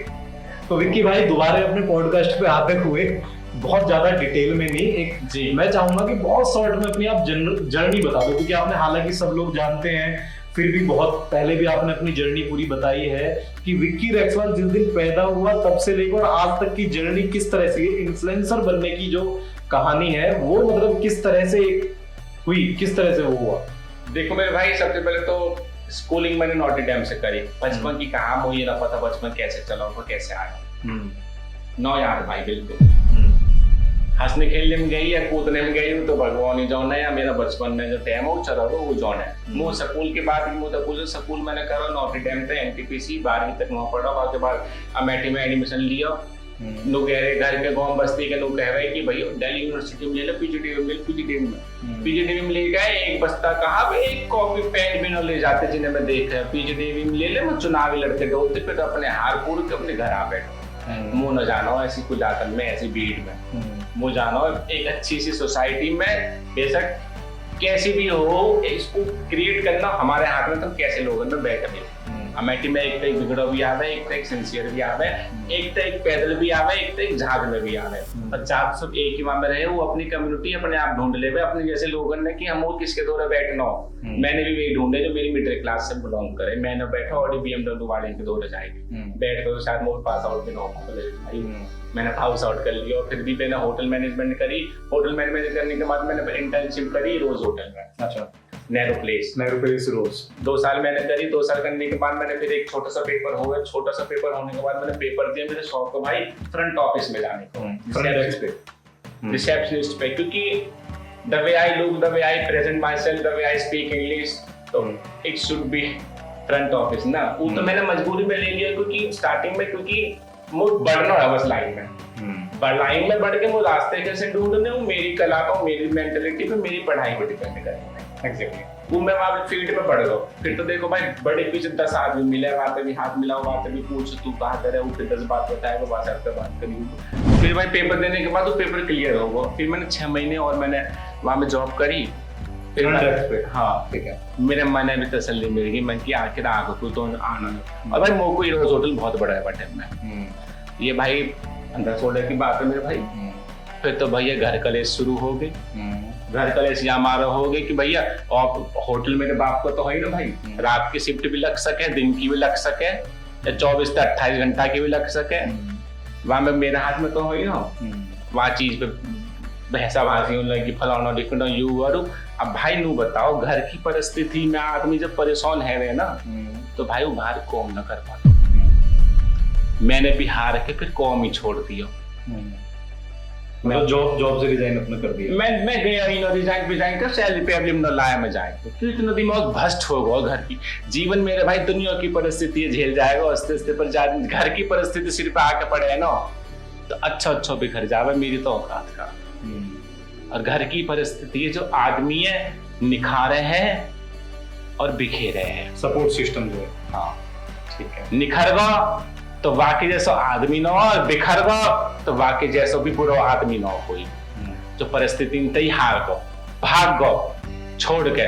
तो विक्की भाई दोबारा अपने पॉडकास्ट पे आते हुए बहुत ज्यादा डिटेल में नहीं, एक मैं चाहूंगा कि बहुत शॉर्ट में अपनी आप जर्नी बता दो, क्योंकि आपने हालांकि सब लोग जानते हैं, फिर भी बहुत पहले भी आपने अपनी जर्नी पूरी बताई है कि विक्की रेक्सवाल जिस दिन पैदा हुआ तब से लेकर आज तक की जर्नी किस तरह से, इन्फ्लुएंसर बनने की जो कहानी है वो मतलब किस तरह से हुई, किस तरह से वो हुआ। देखो मेरे भाई, सबसे पहले तो स्कूलिंग मैंने नॉटी डैम से करी, बचपन की कहाँ मुझे ना पता बचपन कैसे चला और कैसे आया, नो यार भाई बिल्कुल। हंसने खेलने में गई या कूदने में गई तो भगवान ही जौन है, या मेरा बचपन में जो टाइम है वो चला वो जौन है। मुझे स्कूल के बाद स्कूल मैंने करा नॉटी डैम थे, एनटीपीसी 12वीं तक वहाँ पढ़ा, उसके बाद अमेठी में एडमिशन लिया। लोग कह रहे घर के गाँव बस्ती के लोग कह रहे कि भाई दिल्ली यूनिवर्सिटी में ले लो, पीजीडीवी में ले गए, एक बस्ता कहा भाई, एक कॉपी पेन भी न ले जाते जिन्हें मैं देख रहा पीजीडीवी में ले ले, मैं चुनावी लड़के डोलते फिर अपने हार पूर के अपने घर आ बैठो, मुँह न जाना ऐसी कुछ आतन में, ऐसी भीड़ में मुझे जाना एक अच्छी सी सोसाइटी में, बेशक कैसी भी हो, इसको क्रिएट करना हमारे हाथ में, तुम कैसे लोगों में बैठे। अमेठी में एक तो एक बिगड़ा भी आवे, एक तो एक सिंसियर भी आवे, एक तो एक पैदल भी आवे, एक तो एक झाग में भी आवे, और चार सब एक ही वहां में रहे, वो अपनी कम्युनिटी अपने आप ढूंढ ले, अपने जैसे लोगों ने कि हम वो किसके दौरे बैठना हो। मैंने भी वही ढूंढे जो मेरी मिडिल क्लास से बिलोंग करे, मैंने बैठा और BMW वाले के दौरे जाएगी, बैठ कर शायद मुझे पास आउट भी ना, मैंने हाउस आउट कर लिया, और फिर भी मैंने होटल मैनेजमेंट करी, होटल मैनेजमेंट करने के बाद मैंने इंटर्नशिप करी रोज होटल में। अच्छा। नैरो प्लेस रोज 2 साल मैंने करी। 2 साल करने के बाद मैंने फिर एक छोटा सा पेपर हो गया। छोटा सा पेपर होने के बाद मैंने पेपर दिया मेरे शौक को भाई फ्रंट ऑफिस में जाने को, रिसेप्शनिस्ट पे, क्योंकि the way I look, the way I present myself, the way I speak English, तो it should be front office ना। वो तो मैंने मजबूरी में ले लिया, क्योंकि स्टार्टिंग में, क्योंकि मुझे बढ़ना है बस लाइन में, लाइन में बढ़ के वो रास्ते कैसे ढूंढने, वो मेरी कला को, मेरी मेंटेलिटी पे, मेरी पढ़ाई को डिपेंड करेंगे। एग्जैक्टली। वो मैं वहाँ फील्ड में पढ़ गया। फिर तो देखो भाई बड़े पीछे 10 आदमी मिले, वहाँ पे भी हाथ मिलाओ, वहाँ पे भी पूछ तू कहाँ करे, वो फिर 10 बात बताएगा, WhatsApp पे बात करी। फिर भाई पेपर देने के बाद वो पेपर क्लियर होगा। फिर मैंने 6 महीने और मैंने वहाँ में जॉब करी। फिर हाँ ठीक है, मेरे मन में भी तसल्ली मिल गई, मन की आखिर आगो तू तो आना। और भाई मोको हीरोज होटल बहुत बड़ा है बटे में, ये भाई 15-16 की बात है मेरे भाई। फिर तो भैया घर कलेश शुरू हो गए। घर कलेश यहाँ हमारा हो गए कि भैया होटल मेरे बाप को तो है ना भाई, रात की शिफ्ट भी लग सके, दिन की भी लग सके, या 24 से 28 घंटा की भी लग सके, वहां में मेरे हाथ में तो हो ही ना। वहाँ चीज पे भैंसा भाषी होने लगी, फलाना डिफरेंट यू और। अब भाई नू बताओ, घर की परिस्थिति में आदमी जब परेशान है ना, तो भाई वो बाहर कौम न कर पाता। मैंने भी हार के फिर कौम ही छोड़ दिया। मैं जॉब से रिजाइन अपना कर दिया। मैं गया ही ना, रिजाइन कर सैलरी पे अभी न लाया मैं जाए, तो इतना दिमाग भ्रष्ट हो गया। घर की जीवन मेरे भाई दुनिया की परिस्थिति झेल जाएगा आस्ते आस्ते, पर घर की परिस्थिति सिर पे आके पड़े है ना, तो अच्छा बिखर जावे मेरी तो औकात का। और घर की परिस्थिति जो आदमी है निखारे हैं और बिखेरे हैं, सपोर्ट सिस्टम जो है। हाँ ठीक है। निखर गो तो वाकई जैसा आदमी ना हो, और बिखर गो तो वाकई जैसा भी बुरा आदमी ना हो कोई। जो परिस्थिति में हार गो, भाग गो, छोड़ के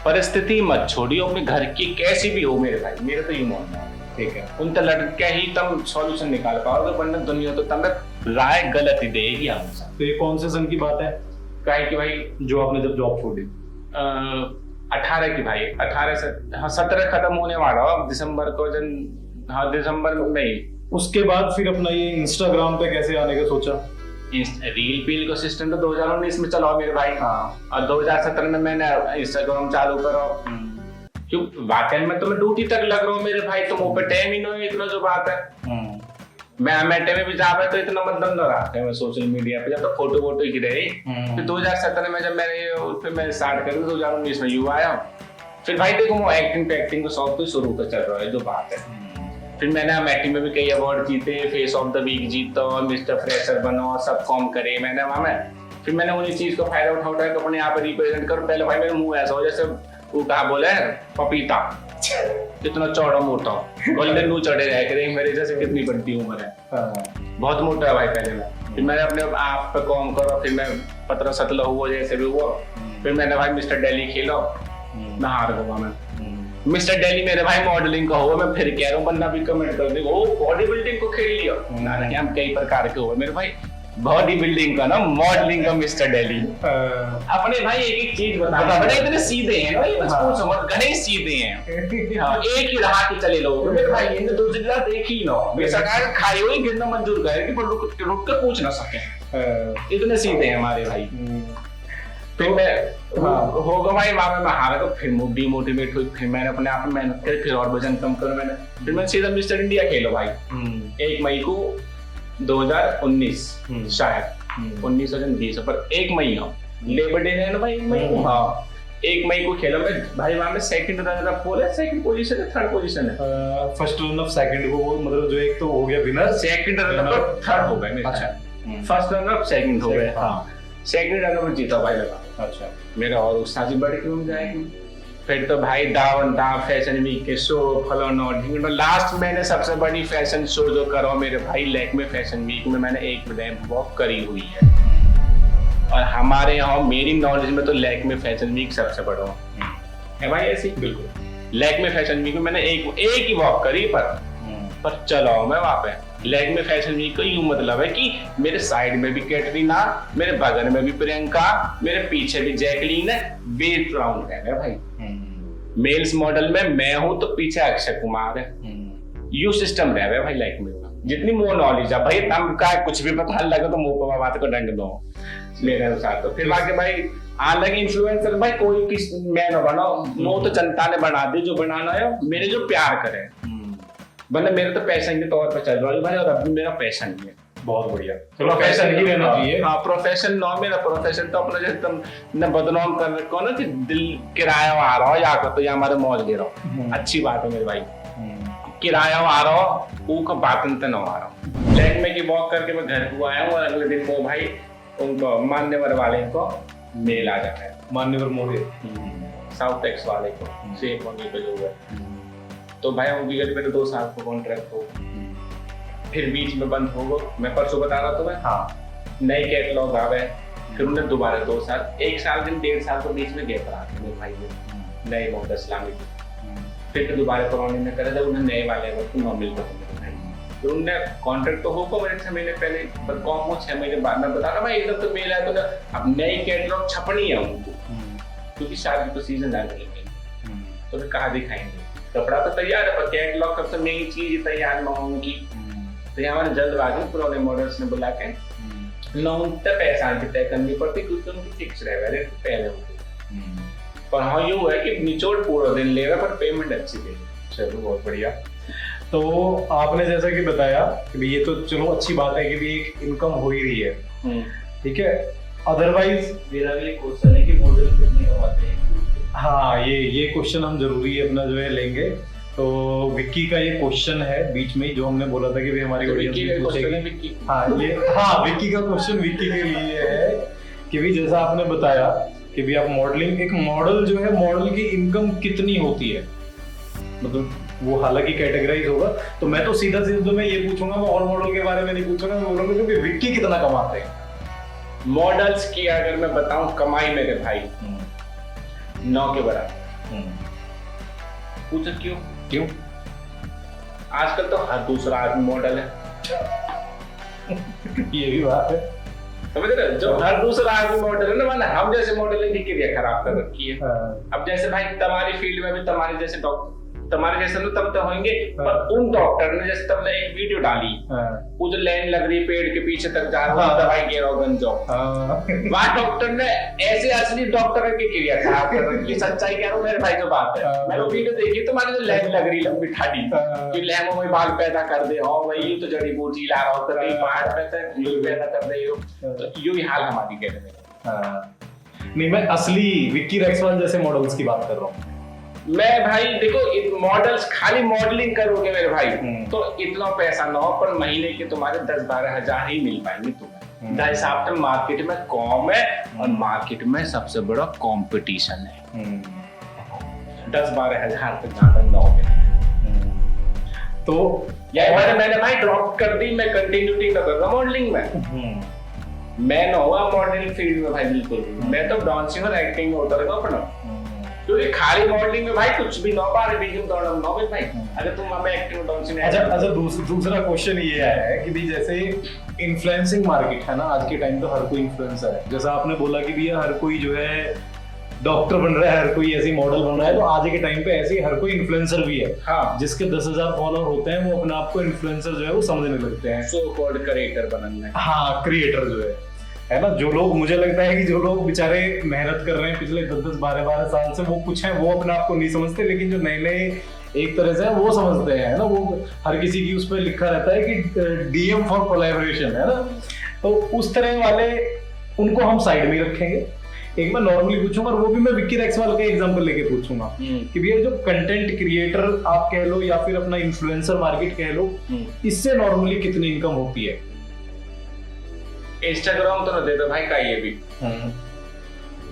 परिस्थिति मत छोड़ियो, अपने घर की कैसी भी हो मेरे भाई, मेरे तो ये मानना है। ठीक है, उन तो लड़के ही तुम सॉल्यूशन निकाल पाओगे, वरना दुनिया तो तुम्हें राय गलत ही देगी हमेशा। तो ये कौन से सन की बात है? काहे कि भाई जो आपने जब जॉब छोड़ी? 18 की भाई, 18 से 17 खत्म होने वाला हो दिसंबर को, हाँ दिसंबर में ही। उसके बाद फिर अपना ये इंस्टाग्राम पे कैसे आने का सोचा? रील पील का सिस्टम तो 2019 में चला मेरे भाई। हाँ। और 2017 में मैंने इंस्टाग्राम चालू करा। क्यों वाकई में तो मैं ड्यूटी तक लग रहा हूँ मेरे भाई, तो मुंह पे टाइम ही नहीं, इतना जो बात है। मैं अमेठे में भी जावे तो इतना मतलब न रहा है मैं सोशल मीडिया पे, जब तो फोटो वोटो ही रही। फिर 2017 में जब मैंने स्टार्ट करी, 2019 में युवा आया। फिर भाई देखो वो एक्टिंग को शौक तो शुरू का चल रहा है जो बात है। फिर मैंने अमेठी में भी कई अवार्ड जीते, फेस ऑफ द वीक जीता, मिस्टर फ्रेशर बनो, सब फॉर्म करे मैंने वहां में। फिर मैंने उन्हीं चीज का फायदा उठा के अपने यहाँ पे रिप्रेजेंट करो। पहले भाई मेरे मुंह ऐसा हो जैसे वो कहा बोले पपीता, इतना चौड़ा मोटा गोल्डन नू चढ़े रह करे, मेरे जैसे कितनी बड़ी उम्र है, बहुत मोटा है भाई पहले में। फिर मैंने अपने आप पे काम करो, फिर मैं 15-17 हुआ जैसे भी हुआ। फिर मैंने भाई मिस्टर दिल्ली खेला, मैं हार गया। मैं मिस्टर दिल्ली मेरे भाई मॉडलिंग का हुआ, मैं फिर कह रहा हूँ बंदा भी कमेंट कर दे वो बॉडी बिल्डिंग को खेल लिया ना, हम कई प्रकार के हुए मेरे भाई, बॉडी बिल्डिंग का ना, मॉडलिंग का मिस्टर दिल्ली। अपने भाई एक चीज बता, बड़े इतने सीधे हैं ना, ये पूछो मत, घने सीधे हैं। हाँ, एक ही रहा कि चले लोग मेरे भाई, इन्हें दूसरी रात एक ही ना बेसकार खाई हुई गिरना मंजूर करेगी, पर रुक कर पूछ ना सके, इतने सीधे हैं हमारे भाई। फिर मैं होगा भाई वहां में मैं हारा, तो फिर डिमोटिवेट हुई। फिर मैंने अपने आप में मेहनत करी, फिर और वजन कम कर मैंने, फिर मैंने सीधा मिस्टर इंडिया खेलो भाई 1 मई को 2019 शायद 19 या 20, पर 1 मई लेबर डे है ना भाई 1 मई को। हाँ 1 मई को खेला मैं भाई, वहां में सेकंड रनर बोले, सेकंड पोजीशन है, थर्ड पोजीशन है, फर्स्ट रनर सेकंड को वो मतलब जो एक तो हो गया विनर, सेकंड रनर थर्ड हो गए। अच्छा फर्स्ट रनर सेकंड हो गए। हाँ सेकंड रनर में जीता भाई लगा। अच्छा मेरा और उत्साह बढ़ क्यों जाएगी। फिर तो भाई दावन दा फैशन वीक के शो फलाना ढिंगना, लास्ट मैंने सबसे बड़ी फैशन शो जो करो मेरे भाई लैक्मे फैशन वीक में मैंने एक रैंप वॉक करी हुई है। और हमारे यहाँ मेरी नॉलेज में तो लैक्मे फैशन वीक सबसे बड़ा है भाई, ऐसी बिल्कुल लैक्मे फैशन वीक में मैंने एक ही वॉक करी, पर चलो मैं वहां पे लेग में फैशन वीक का यूं मतलब है कि मेरे साइड में भी कैटरीना, मेरे बगल में भी प्रियंका, मेरे पीछे भी जैकलीन है, बैकग्राउंड है भाई। मेल्स मॉडल में मैं हूं तो पीछे अक्षय कुमार है, यू सिस्टम रहे भाई लाइक में। जितनी मुंह नॉलेज है भाई, तम का कुछ भी पता लगे तो मुंह पर बात को डंड दो मेरे अनुसार। तो फिर बाकी भाई अलग इन्फ्लुएंसर भाई कोई किस मैं ना बनाओ, वो तो जनता ने बना दी जो बनाना है, मेरे जो प्यार करे, मतलब मेरे तो पैशन के तौर पर चल रहा है भाई, और अभी मेरा पैशन ही है। बहुत बढ़िया, प्रोफेशन ही रहना चाहिए। हाँ प्रोफेशन ना, मेरा प्रोफेशन तो अपना जैसे तुम ने बदनाम कर रखो ना कि दिल किराया आ रहा हो या तो या हमारे मौज ले रहा हो, अच्छी बात है मेरे भाई, किराया आ रहा हो वो का बातन तो ना आ रहा हूँ। लेग में की वॉक करके मैं घर को आया हूँ और अगले दिन वो भाई उनको मान्यवर वाले को मेल आ जाता है, मान्यवर मोहे साउथ टेक्स वाले को सेम होने पे जो है। तो भाई उनकी गली में 2 साल का कॉन्ट्रैक्ट हो, फिर बीच में बंद हो गया। मैं परसों बता रहा तुम्हें, हाँ नई कैटलॉग आ गए, फिर उन्हें दोबारा 2 साल, 1 साल दिन 1.5 साल के बीच में गैप रहा मेरे भाई ने नए मॉडल इस्लामी की। फिर दोबारा पुराने ने करे जब उन्हें नए वाले न मिल गए, तो उनने कॉन्ट्रैक्ट तो होगा मेरे 6 महीने पहले, पर कौन वो 6 महीने बाद में बता रहा भाई एकदम तो मेल है तो अब नई कैटलॉग छपनी है उनको, क्योंकि शादी तो सीजन आ गई, तो फिर कहाँ दिखाएंगे। कपड़ा तो तैयार है पर कैटलॉग सबसे मेन चीज तैयार ना उनकी, तो हमारे जल्दबाजी पुराने मॉडल्स ने बुला के लोन तक पैसा तय करनी पड़ती, क्योंकि उनकी फिक्स रहे पहले होती। पर हाँ यूँ है कि निचोड़ पूरा दिन लेगा पर पेमेंट अच्छी देगी। चलो बहुत बढ़िया। तो आपने जैसा कि बताया कि ये तो चलो अच्छी बात है कि भी एक इनकम हो ही रही है, ठीक है। अदरवाइज मेरा भी क्वेश्चन है कि मॉडल कितने कमाते हैं। हाँ ये क्वेश्चन हम जरूरी है अपना जो है लेंगे। तो विक्की का ये क्वेश्चन है बीच में ही जो हमने बोला था कि भी हमारी ऑडियंस पूछेगी। हाँ विक्की का क्वेश्चन विक्की के लिए है कि भी जैसा आपने बताया कि भी आप मॉडलिंग, एक मॉडल जो है मॉडल की इनकम कितनी होती है, मतलब वो हालांकि कैटेगराइज होगा। तो मैं तो सीधा सीधा मैं ये पूछूंगा, मैं और मॉडल के बारे में नहीं पूछूंगा, मैं बोलूंगा कि विक्की कितना कमाते हैं। मॉडल्स की अगर मैं बताऊं कमाई मेरे भाई 9 के बराबर। पूछो क्यों? आजकल तो हर दूसरा आदमी मॉडल है। ये भी बात है, समझ रहे? जो हर दूसरा आदमी मॉडल है ना, माना हम जैसे मॉडलिंग की क्रिया खराब कर रखी है। अब जैसे भाई तुम्हारी फील्ड में भी तुम्हारे जैसे डॉक्टर, तुम्हारे जैसे ना तब तो होंगे, पर उन डॉक्टर ने जैसे तुमने एक वीडियो डाली, वो जो लाइन लग रही पेड़ के पीछे तक जा रहा है, दवाई गे रहा गंजो, वहाँ डॉक्टर ने ऐसे असली डॉक्टर की क्रिया खराब कर रखी है। सच्चाई कह रहा हूँ मेरे भाई जो बात है, मैंने वीडियो देखी, तुम्हारी जो लाइन लग रही लंबी ठाडी कि लहमों में बाल पैदा कर दे, हाँ भाई तो जड़ी बूटी ला रहा हो, कभी पहाड़ पे पैदा कर दे, तो यू ही हाल हमारी कह रहे। नहीं, मैं असली विक्की रेक्सवाल जैसे मॉडल्स की बात कर रहा हूँ। मैं भाई देखो मॉडल्स खाली मॉडलिंग करोगे मेरे भाई तो इतना पैसा ना हो, पर महीने के तुम्हारे 10-12 हजार ही मिल पाएंगे तुम्हें। ढाई हिसाब से मार्केट में कम है और मार्केट में सबसे बड़ा कंपटीशन है। 10-12 हजार तक ज्यादा ना हो। तो या मैंने भाई ड्रॉप कर दी, मैं कंटिन्यूटी कर रहा मॉडलिंग में। मैं ना हुआ मॉडलिंग फील्ड में भाई बिल्कुल, मैं तो डांसिंग और एक्टिंग में उतर गया अपना, क्योंकि खाली मॉडलिंग में भाई कुछ भी ना पारे बीच दौड़ना ना भाई। अगर तुम हमें एक्टिंग डांसिंग में अच्छा दूसरा क्वेश्चन ये है कि भी जैसे इन्फ्लुएंसिंग मार्केट है ना, आज के टाइम तो हर कोई इन्फ्लुएंसर है। जैसा आपने बोला कि भैया हर कोई जो है डॉक्टर बन रहा है, हर कोई ऐसी मॉडल बन रहा है, तो आज के टाइम पे ऐसे हर कोई इन्फ्लुएंसर भी है। हाँ, जिसके 10,000 फॉलोअर होते हैं वो अपने आप को इन्फ्लुएंसर जो है वो समझने लगते हैं, सो कॉल्ड क्रिएटर बनना। हाँ क्रिएटर जो है ना, जो लोग, मुझे लगता है कि जो लोग बेचारे मेहनत कर रहे हैं पिछले 10-10, 12-12 साल से, वो कुछ है वो अपने आप को नहीं समझते, लेकिन जो नए एक तरह से है वो समझते हैं ना। वो हर किसी की उस पर लिखा रहता है कि DM फॉर कोलैबोरेशन है ना, तो उस तरह वाले उनको हम साइड में रखेंगे। एक मैं नॉर्मली पूछूंगा, और वो भी मैं विक्की रेक्सवाल का एग्जांपल लेके पूछूंगा कि भैया जो कंटेंट क्रिएटर आप कह लो या फिर अपना इन्फ्लुएंसर मार्केट कह लो, इससे नॉर्मली कितनी इनकम होती है? इंस्टाग्राम तो न दे दो भाई का, ये भी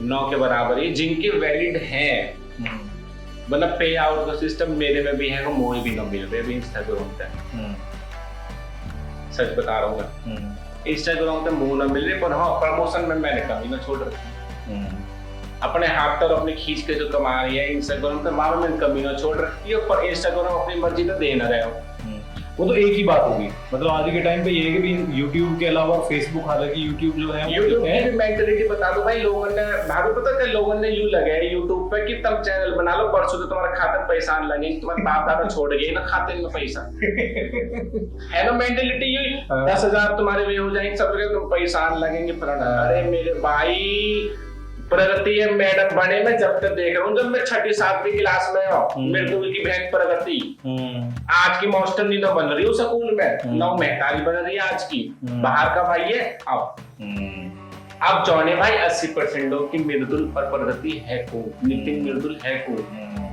9 के बराबर ही जिनके वैलिड हैं, मतलब पे आउट का सिस्टम मेरे में भी है, वो मोए भी न मिल रहे भी इंस्टाग्राम पे। सच बता रहा हूँ, इंस्टाग्राम पे मुंह न मिल रहे, पर हाँ प्रमोशन में मैंने कमी न छोड़ रखी। अपने हाथ पर अपने खींच के जो कमा रही है इंस्टाग्राम पे, माँ में कमी न छोड़ रखी है, पर इंस्टाग्राम अपनी मर्जी तो दे न रहे हो। वो तो एक ही बात होगी। मतलब आज के टाइम पे ये है कि भी यूट्यूब के अलावा फेसबुक, हालांकि यूट्यूब जो है यूट्यूब की मेंटलिटी बता दो भाई, लोगों ने भाभी पता है लोगों ने यूं लगे है यूट्यूब पे कि तुम चैनल बना लो, परसों तो तुम्हारे खाते में पैसा आने लगेंगे, तुम्हारे बाप दादा छोड़ गए ना खाते में पैसा है ना मेंटलिटी यही। 10,000 तुम्हारे वे हो जाएंगे, सब जगह तुम पैसा आने लगेंगे। अरे मेरे भाई प्रगति है मैडम बने, मैं जब तक देख रहा हूँ, जब मैं 6ठी 7वीं क्लास में हूँ, मृदुल की बहन प्रगति आज की मास्टर नहीं ना बन रही हो स्कूल में, 9 मेहतारी बन रही है आज की, बाहर का भाई है। अब जौने भाई 80% लोग की मृदुल और प्रगति है को, नितिन मृदुल है को,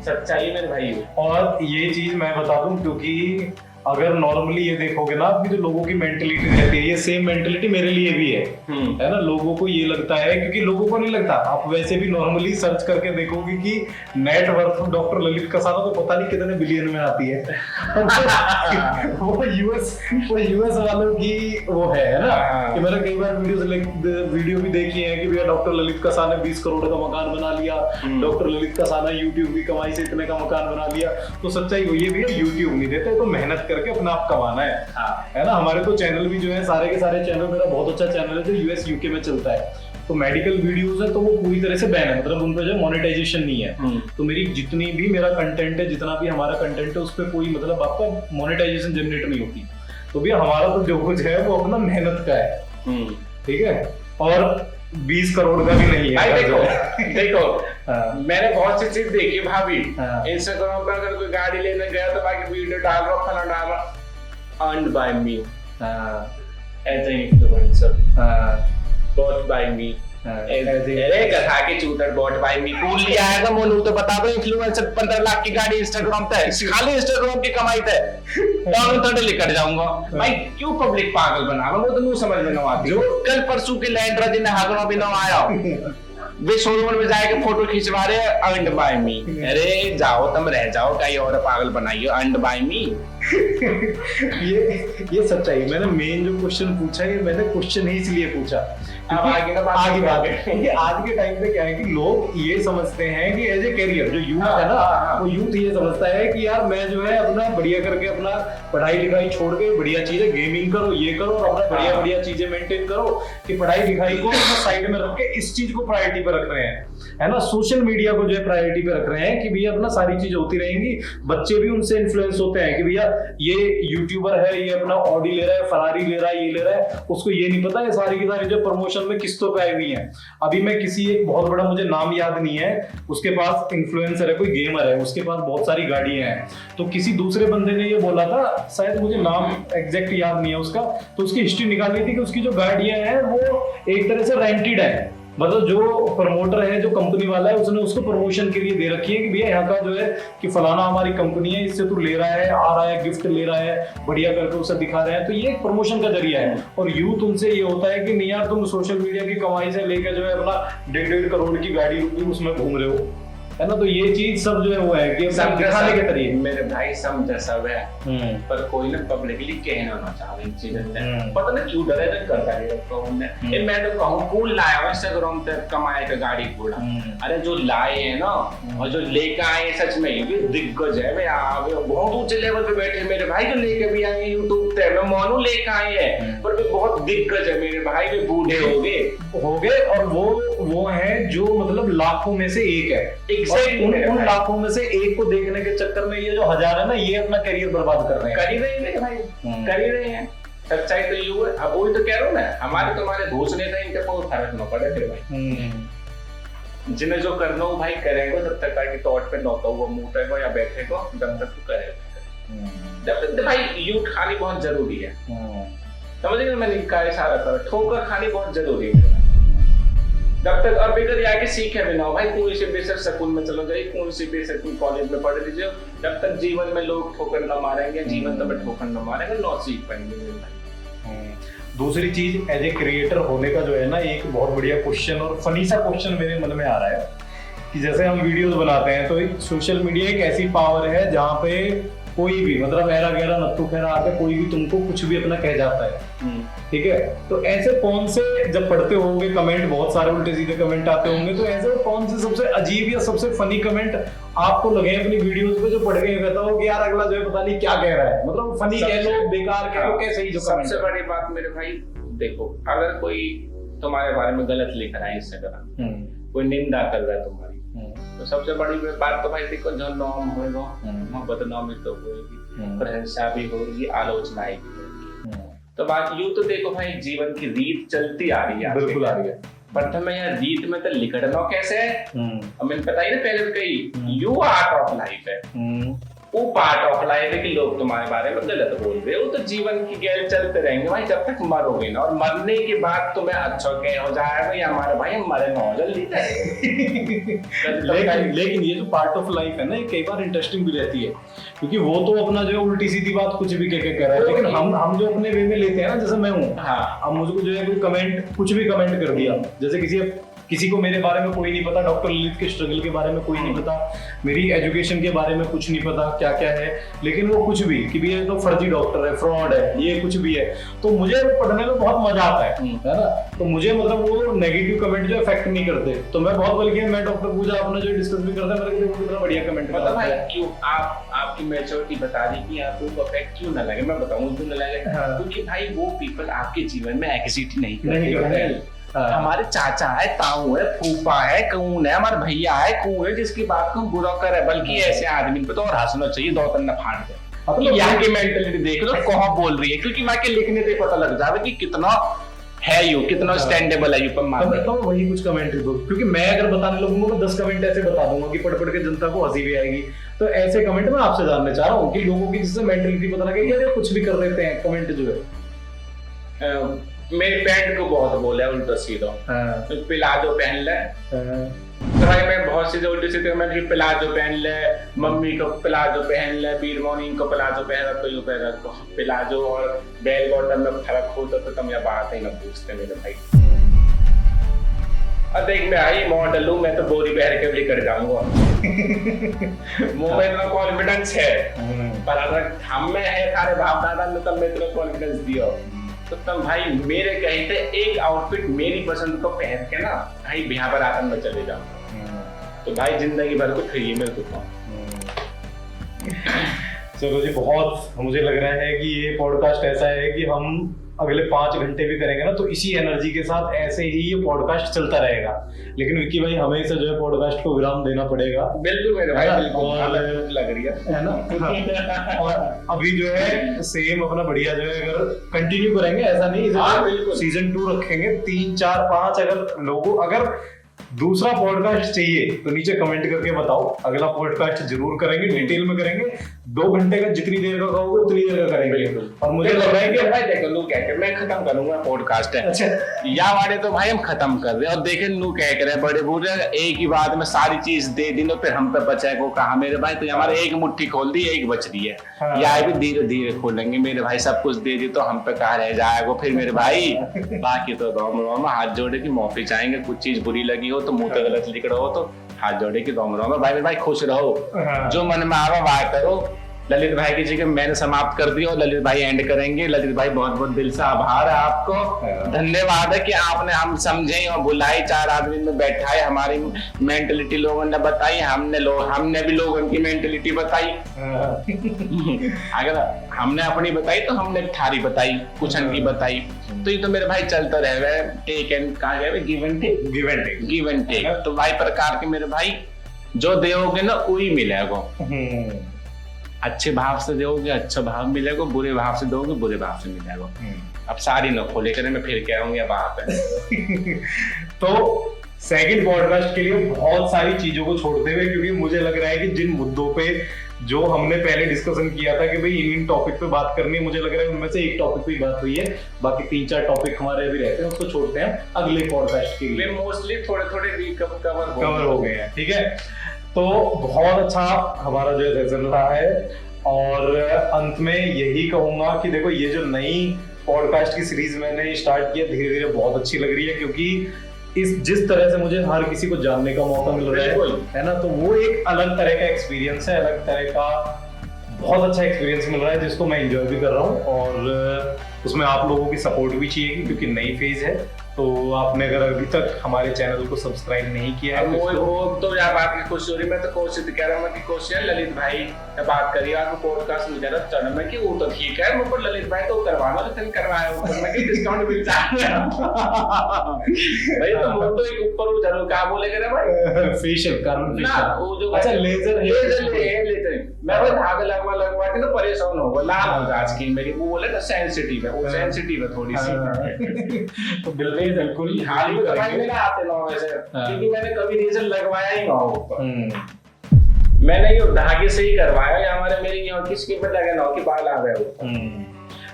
सच्चाई मेरे भाई। और ये चीज मैं बता दूं, क्योंकि अगर नॉर्मली ये देखोगे ना आपकी जो लोगों की मेंटलिटी रहती है, ये सेम मेंटलिटी मेरे लिए भी है ना। लोगों को ये लगता है, क्योंकि लोगों को नहीं लगता, आप वैसे भी नॉर्मली सर्च करके देखोगे कि net worth of doctor Lalit Kasana तो पता नहीं कितने बिलियन में आती है वो यूएस वालों की वो है ना, कि मैंने कई बार वीडियो भी देखी है कि भैया डॉक्टर ललित कसाना ने 20 करोड़ का मकान बना लिया, डॉक्टर ललित कसाना यूट्यूब की कमाई से इतने का मकान बना लिया। तो सच्चाई वही है भैया, यूट्यूब नहीं देते तो मेहनत करके अपना आप कमाना है ना। हमारे तो चैनल भी जो है सारे के सारे चैनल, मेरा बहुत अच्छा चैनल है जो यूएस यूके में चलता है, तो मेडिकल वीडियोस है तो वो पूरी तरह से बैन है, मतलब उन पे जो मोनेटाइजेशन नहीं है। तो मेरी जितनी भी मेरा कंटेंट है, जितना भी हमारा कंटेंट है, उस पर कोई मतलब आपका मोनेटाइजेशन जनरेट नहीं होती। तो भैया हमारा तो जो कुछ है वो अपना मेहनत का है, ठीक है, और 20 करोड़ का भी नहीं है। देखो मैंने बहुत सी चीज देखी भाभी, इंस्टाग्राम पर अगर कोई गाड़ी लेने गया तो बाकी वीडियो डाल रहा, खाना डाल रहा, earned by me, as an influencer, bought by me, अरे कथा के चूतर बॉट बाय मी कूल लिया आएगा मोनू तो बता दो, इन्फ्लुएंसर 15 लाख की गाड़ी इंस्टाग्राम पे, खाली इंस्टाग्राम की कमाई पे तो थोड़े लेकर जाऊंगा भाई। क्यों पब्लिक पागल बना रहा, वो तो नहीं समझ में ना आती। जो कल परसों के लैंड रजी ने हागरा भी ना आया, वे शोरूम में जाके फोटो खिंचवा रहे हैं, अर्न्ड बाय मी। अरे जाओ तुम रह जाओ, कहीं और पागल बनाइए, अर्न्ड बाय मी। ये सच्चाई। मैंने मेन जो क्वेश्चन पूछा है, मैंने क्वेश्चन ही इसलिए पूछा आगे बात है, क्योंकि आज के टाइम पे क्या है कि लोग ये समझते हैं कि एज ए कैरियर, जो यूथ है ना, वो यूथ ये समझता है कि यार मैं जो है अपना बढ़िया करके अपना पढ़ाई लिखाई छोड़ के बढ़िया चीजें गेमिंग करो, ये करो, और अपना बढ़िया बढ़िया चीजें मेंटेन करो, कि पढ़ाई लिखाई को साइड में रख के इस चीज को प्रायोरिटी पे रख रहे हैं, है ना। सोशल मीडिया को जो है प्रायोरिटी पे रख रहे हैं कि भैया अपना सारी चीजें होती रहेंगी, बच्चे भी उनसे इन्फ्लुएंस होते हैं कि भैया ये यूट्यूबर है, ये अपना ऑडी ले रहा है, फरारी ले रहा है, ये ले रहा है, उसको ये नहीं पता है सारी की सारी जो प्रमोशन में किस्तों पे आई हुई है। अभी मैं किसी एक बहुत बड़ा, मुझे नाम याद नहीं है, उसके पास इन्फ्लुएंसर है, कोई गेमर है, उसके पास बहुत सारी गाड़ियां हैं, तो किसी दूसरे बंदे ने ये बोला था, शायद मुझे नाम एग्जैक्ट याद नहीं है उसका, तो उसकी हिस्ट्री निकाली थी कि उसकी जो गाड़ियां हैं वो एक तरह से रेंटेड है, मतलब जो प्रमोटर है, जो कंपनी वाला है, उसने उसको प्रमोशन के लिए दे रखी है कि भैया यहाँ का जो है कि फलाना हमारी कंपनी है, इससे तू ले रहा है, आ रहा है, गिफ्ट ले रहा है, बढ़िया करके उसे दिखा रहे हैं, तो ये एक प्रमोशन का जरिया है। और यूथ उनसे ये होता है कि नहीं यार तुम सोशल मीडिया की कमाई से लेकर जो है अपना 1.5 करोड़ की गाड़ी उसमें घूम रहे हो, है ना। तो ये चीज सब जो है वो है कि सब दिखाने के तरीके। मेरे भाई समझ सब है, पर कोई ना पब्लिकली कहना ना चाहे इन चीजों में, पता नहीं क्यों डरे तो करता है। ये मैं तो कहूं कौन लाया हो इंस्टाग्राम पे कमाए का गाड़ी घोड़ा, अरे जो लाए हैं ना और जो लेके आए सच में ये दिग्गज है भाई, आप बहुत ऊंचे लेवल पे बैठे मेरे भाई, जो लेके भी आए यूट्यूब पे, मैं मानू लेके आए हैं, पर वे बहुत दिग्गज है मेरे भाई, वे बूढ़े हो गए, और वो है जो मतलब लाखों में से एक है, उन लाखों में से एक को देखने के चक्कर में ये जो हजार है ना, ये अपना करियर बर्बाद कर रहे हैं, कर ही रहे हैं भाई, कर ही रहे हैं। सच्चाई तो यू है। अब वही तो कह रहा हूँ मैं, हमारे तुम्हारे घोषणे था, इनके कोई फर्क न पड़े फिर भाई, जिन्हें जो करना हो भाई करेंगे, जब तक कि टॉट पे नौता हुआ मूटेगा या बैठेगा, जब तक तू करेगा, जब तक भाई यूथ खानी बहुत जरूरी है, समझ गए। मैंने कहा इशारा करा, ठोकर खानी बहुत जरूरी है जब तक। और बेटर या कि सीखे भी ना हो भाई, कोई से बेशक स्कूल में चलो जाइए, कोई से बेशक कॉलेज में पढ़ लीजिए, जब तक जीवन में लोग ठोकर न मारेंगे, जीवन तब ठोकर न मारेंगे, नौ सीख पाएंगे मेरे भाई। दूसरी चीज एज ए क्रिएटर होने का जो है ना, एक बहुत बढ़िया क्वेश्चन और फनी सा क्वेश्चन मेरे मन में आ रहा है कि जैसे हम वीडियोस बनाते हैं, तो एक सोशल मीडिया एक ऐसी पावर है जहाँ पे कोई भी मतलब ऐरा गैरा नत्थु खैरा आके कोई भी तुमको कुछ भी अपना कह जाता है, ठीक है। तो ऐसे कौन से, जब पढ़ते होंगे कमेंट, बहुत सारे उल्टे सीधे कमेंट आते होंगे, तो ऐसे कौन से सबसे अजीब या सबसे फनी कमेंट आपको लगे अपनी वीडियोस पे, जो पढ़ के कहता हो कि यार अगला जो है पता नहीं क्या कह रहा है, मतलब फनी कह लो, बेकार कह लो, कैसे ही जो कमेंट। सबसे बड़ी बात मेरे भाई देखो, अगर कोई तुम्हारे बारे में गलत लिख रहा है इंस्टाग्राम, कोई निंदा कर रहा है तुम्हारी, तो सबसे बड़ी बात तो भाई देखो, जो नॉर्म हो बदनामी तो होगी, प्रशंसा भी होगी, आलोचना भी होगी। तो बात यूं तो देखो भाई, जीवन की रीत चलती आ रही है, बिल्कुल आ रही है। प्रथम है यार, रीत में तो लिखना कैसे है, अब मैंने बताई ना पहले भी कही, यू आर्ट ऑफ लाइफ है, वो पार्ट ऑफ लाइफ है कि लोग तुम्हारे बारे में गलत बोल रहे हो, तो जीवन की गैल चलते रहेंगे भाई जब तक मरोगे ना, और मरने के बाद तुम्हें अच्छा क्या हो जाएगा, या हमारे भाई मरे ना हो जल्दी। लेकिन ये जो पार्ट ऑफ लाइफ है ना, ये कई बार इंटरेस्टिंग भी रहती है, क्योंकि वो तो अपना जो है उल्टी सीधी बात कुछ भी कह रहा है, लेकिन हम जो अपने वे में लेते हैं ना, जैसे मैं हूँ, हाँ, अब मुझको जो है कोई कमेंट, कुछ भी कमेंट कर दिया, जैसे किसी को मेरे बारे में कोई नहीं पता, डॉक्टर ललित के स्ट्रगल के बारे में कोई नहीं पता, मेरी एजुकेशन के बारे में कुछ नहीं पता क्या क्या है, लेकिन वो कुछ भी कि ये तो फर्जी डॉक्टर है, फ्रॉड है, ये कुछ भी है, तो मुझे पढ़ने में बहुत मजा आता है ना। तो मुझे मतलब वो नेगेटिव कमेंट जो इफेक्ट नहीं करते, तो मैं बहुत, बल्कि मैं डॉक्टर पूजा अपना जो डिस्कस भी करता है, मेरे को कितना बढ़िया कमेंट मतलब भाई क्यों आपकी मैच्योरिटी बता रही कि आपको इफेक्ट क्यों ना लगे, मैं बताऊं क्यों ना लगे, क्योंकि भाई वो पीपल आपके जीवन में एग्जिस्ट नहीं करते। हमारे चाचा है, ताऊ है, फूफा है, कौन है, हमारे भैया है, कौन है, जिसकी बात को बुरा करे, बल्कि ऐसे आदमी पे तो और हंसना चाहिए, दो तन्ना फाड़ दे। यहाँ की मेंटलिटी देख लो कहाँ बोल रही है, क्योंकि वहाँ के लिखने से पता लग जाए कि कितना है यू, कितना स्टैंडेबल है यू पर मान। तो वही कुछ कमेंट दो, क्योंकि मैं अगर बताने लगूंगा तो 10 कमेंट ऐसे बता दूंगा कि पढ़ के जनता को हंसी भी आएगी। तो ऐसे कमेंट मैं आपसे जानना चाह रहा हूँ कि लोगों की जिससे मेंटलिटी पता लगे कि कुछ भी कर देते हैं कमेंट जो है। मेरे पैंट को बहुत बोला उल्टा सीधा, तो प्लाजो पहन ले, तो भाई मैं बहुत सी उल्टे सीधे मैंने प्लाजो पहन ले, मम्मी को प्लाजो पहन ले, वीर मोर्निंग को प्लाजो पहन रखो, यू पहन रखो, प्लाजो और बेल बॉटम में फर्क होता तो तुम यह बात ही ना पूछते मेरे भाई। और देख मैं आई मॉडल हूँ, मैं तो बोरी पहन के भी कर जाऊंगा। मुंह में इतना कॉन्फिडेंस है, पर अगर हम में है सारे बाप दादा ने तब मैं इतना कॉन्फिडेंस दिया, तो तब भाई मेरे कहीं थे एक आउटफिट मेरी पसंद को पहन के ना भाई बिहार पर आकर मैं चले जाऊंगा, तो भाई जिंदगी भर को फ्री में रुकता हूँ। चलो जी, बहुत मुझे लग रहा है कि ये पॉडकास्ट ऐसा है कि हम अगले 5 घंटे भी करेंगे ना तो इसी एनर्जी के साथ ऐसे ही ये पॉडकास्ट चलता रहेगा, लेकिन विक्की भाई हमें से जो है पॉडकास्ट को विराम देना पड़ेगा। बिल्कुल मेरे भाई, बिल्कुल लग रही है ना। और अभी जो है सेम अपना बढ़िया जो है अगर कंटिन्यू करेंगे, ऐसा नहीं सीजन 2 रखेंगे, 3 4 5 अगर लोगों अगर दूसरा पॉडकास्ट चाहिए तो नीचे कमेंट करके बताओ, अगला पॉडकास्ट जरूर करेंगे, डिटेल में करेंगे, 2 घंटे का जितनी देर का कहोगे उतनी देर का करेंगे। और मुझे लग रहा है कि भाई देखो नू कह के मैं खत्म करूंगा पॉडकास्ट है, अच्छा या वाले तो भाई हम खत्म कर रहे हैं, और देखे नू कह के रहे बड़े बूढ़े एक ही बात में सारी चीज दे दी तो फिर हम पे बचा को कहा मेरे भाई, तो हमारे एक मुट्ठी खोल दी, एक बच रही है, या भी धीरे धीरे खोलेंगे मेरे भाई, सब कुछ दे दी तो हम पे कहा रह जाएगा फिर मेरे भाई। बाकी तो रोम हाथ जोड़े की माफी चाहेंगे, कुछ चीज बुरी लगी हो तो मुंह पे गलत लिख रहा हो तो हाथ जोड़े की रोम भाई मेरे भाई खुश रहो, जो मन में आवा वाह करो। ललित भाई की जगह मैंने समाप्त कर दिया और ललित भाई एंड करेंगे। ललित भाई बहुत बहुत दिल से आभार है आपको, धन्यवाद है कि आपने हम समझे और बुलाई, 4 आदमी में बैठाए, हमारी मेंटलिटी लोगों ने बताई, हमने भी लोगों की मेंटलिटी बताई। अगर हमने अपनी बताई तो हमने थारी बताई, कुछ की बताई, तो ये तो मेरे भाई चलता रहे, टेक एंड कहा गया गिव एंड टेक। तो भाई प्रकार के मेरे भाई जो दोगे ना वही मिलेगा, अच्छे भाव से दोगे अच्छा भाव मिलेगा, बुरे भाव से दोगे बुरे भाव से मिलेगा। अब सारी न खोले करे मैं फिर कह रहा बात है। तो सेकंड पॉडकास्ट के लिए बहुत सारी चीजों को छोड़ते हुए, क्योंकि मुझे लग रहा है कि जिन मुद्दों पे जो हमने पहले डिस्कशन किया था कि भाई इन टॉपिक पे बात करनी है, मुझे लग रहा है उनमें से एक टॉपिक पे बात हुई है, बाकी 3-4 टॉपिक हमारे अभी रहते हैं, उसको छोड़ते हैं अगले पॉडकास्ट के लिए। मोस्टली थोड़े कवर हो गए हैं, ठीक है। तो बहुत अच्छा हमारा जो है सेशन रहा है, और अंत में यही कहूंगा कि देखो ये जो नई पॉडकास्ट की सीरीज मैंने स्टार्ट किया धीरे धीरे बहुत अच्छी लग रही है, क्योंकि जिस तरह से मुझे हर किसी को जानने का मौका मिल रहा है ना, तो वो एक अलग तरह का एक्सपीरियंस है, अलग तरह का बहुत अच्छा एक्सपीरियंस मिल रहा है जिसको मैं एंजॉय भी कर रहा हूँ, और उसमें आप लोगों की सपोर्ट भी चाहिए क्योंकि नई फेज है। तो आपने अगर अभी तक हमारे चैनल को सब्सक्राइब नहीं किया है वो तो यार बात की खुशी हो रही। मैं तो कोशिश कह रहा हूँ कि कोशिश ललित भाई ने बात करी आपको पॉडकास्ट में जरा चढ़ में कि वो तो ठीक है मुझे ललित भाई तो करवाना लेकिन करवाया ऊपर में कि डिस्काउंट मिल जाए भाई। तो वो तो एक ऊपर वो जरूर क्या बोलेगा ना भाई, फेशियल कार्बन ना वो जो अच्छा लेजर लेजर मैं वो धागा लगवा के तो परेशान हो गया, लाल हो गया आज की मेरी। वो बोले ना सेंसिटिव है, वो सेंसिटिव है थोड़ी सी। तो बिल्कुल हाल ही में भाई मेरा आते ना वैसे क्योंकि मैंने कभी लेजर लगवाया ही ना हो ऊपर। मैंने ये धागे से ही करवाया या हमारे मेरी यहाँ किसके पे लगे ना हो कि बाल आ गए हो।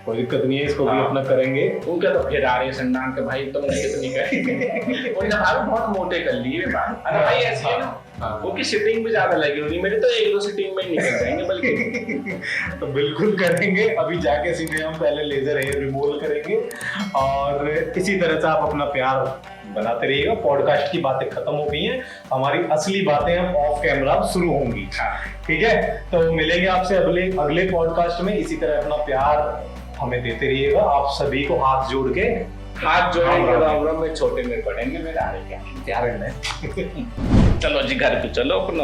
कोई दिक्कत नहीं है, इसको भी अपना करेंगे। उनके तो फिर आ रहे संडान के भाई तुमने कितनी करी उन्होंने भाई बहुत मोटे कर लिए बाल। अरे भाई ऐसी है ना उनकी सिटिंग भी ज्यादा लगी हुई, मेरे तो एक दो सिटिंग में ही निकल जाएंगे बल्कि। तो बिल्कुल करेंगे, अभी जाके सीधे हम पहले लेजर हेयर रिमूवल करेंगे और इसी तरह से आप अपना प्यार बनाते रहिएगा। पॉडकास्ट की बातें खत्म हो गई हैं, हमारी असली बातें अब ऑफ कैमरा शुरू होंगी। ठीक है, तो मिलेंगे आपसे अगले पॉडकास्ट में। इसी तरह अपना प्यार हमें देते रहिएगा। आप सभी को हाथ जोड़ के जोड़ेंगे राम में छोटे में पड़ेंगे मेरा क्या प्यार है। चलो जी घर पे चलो अपनो।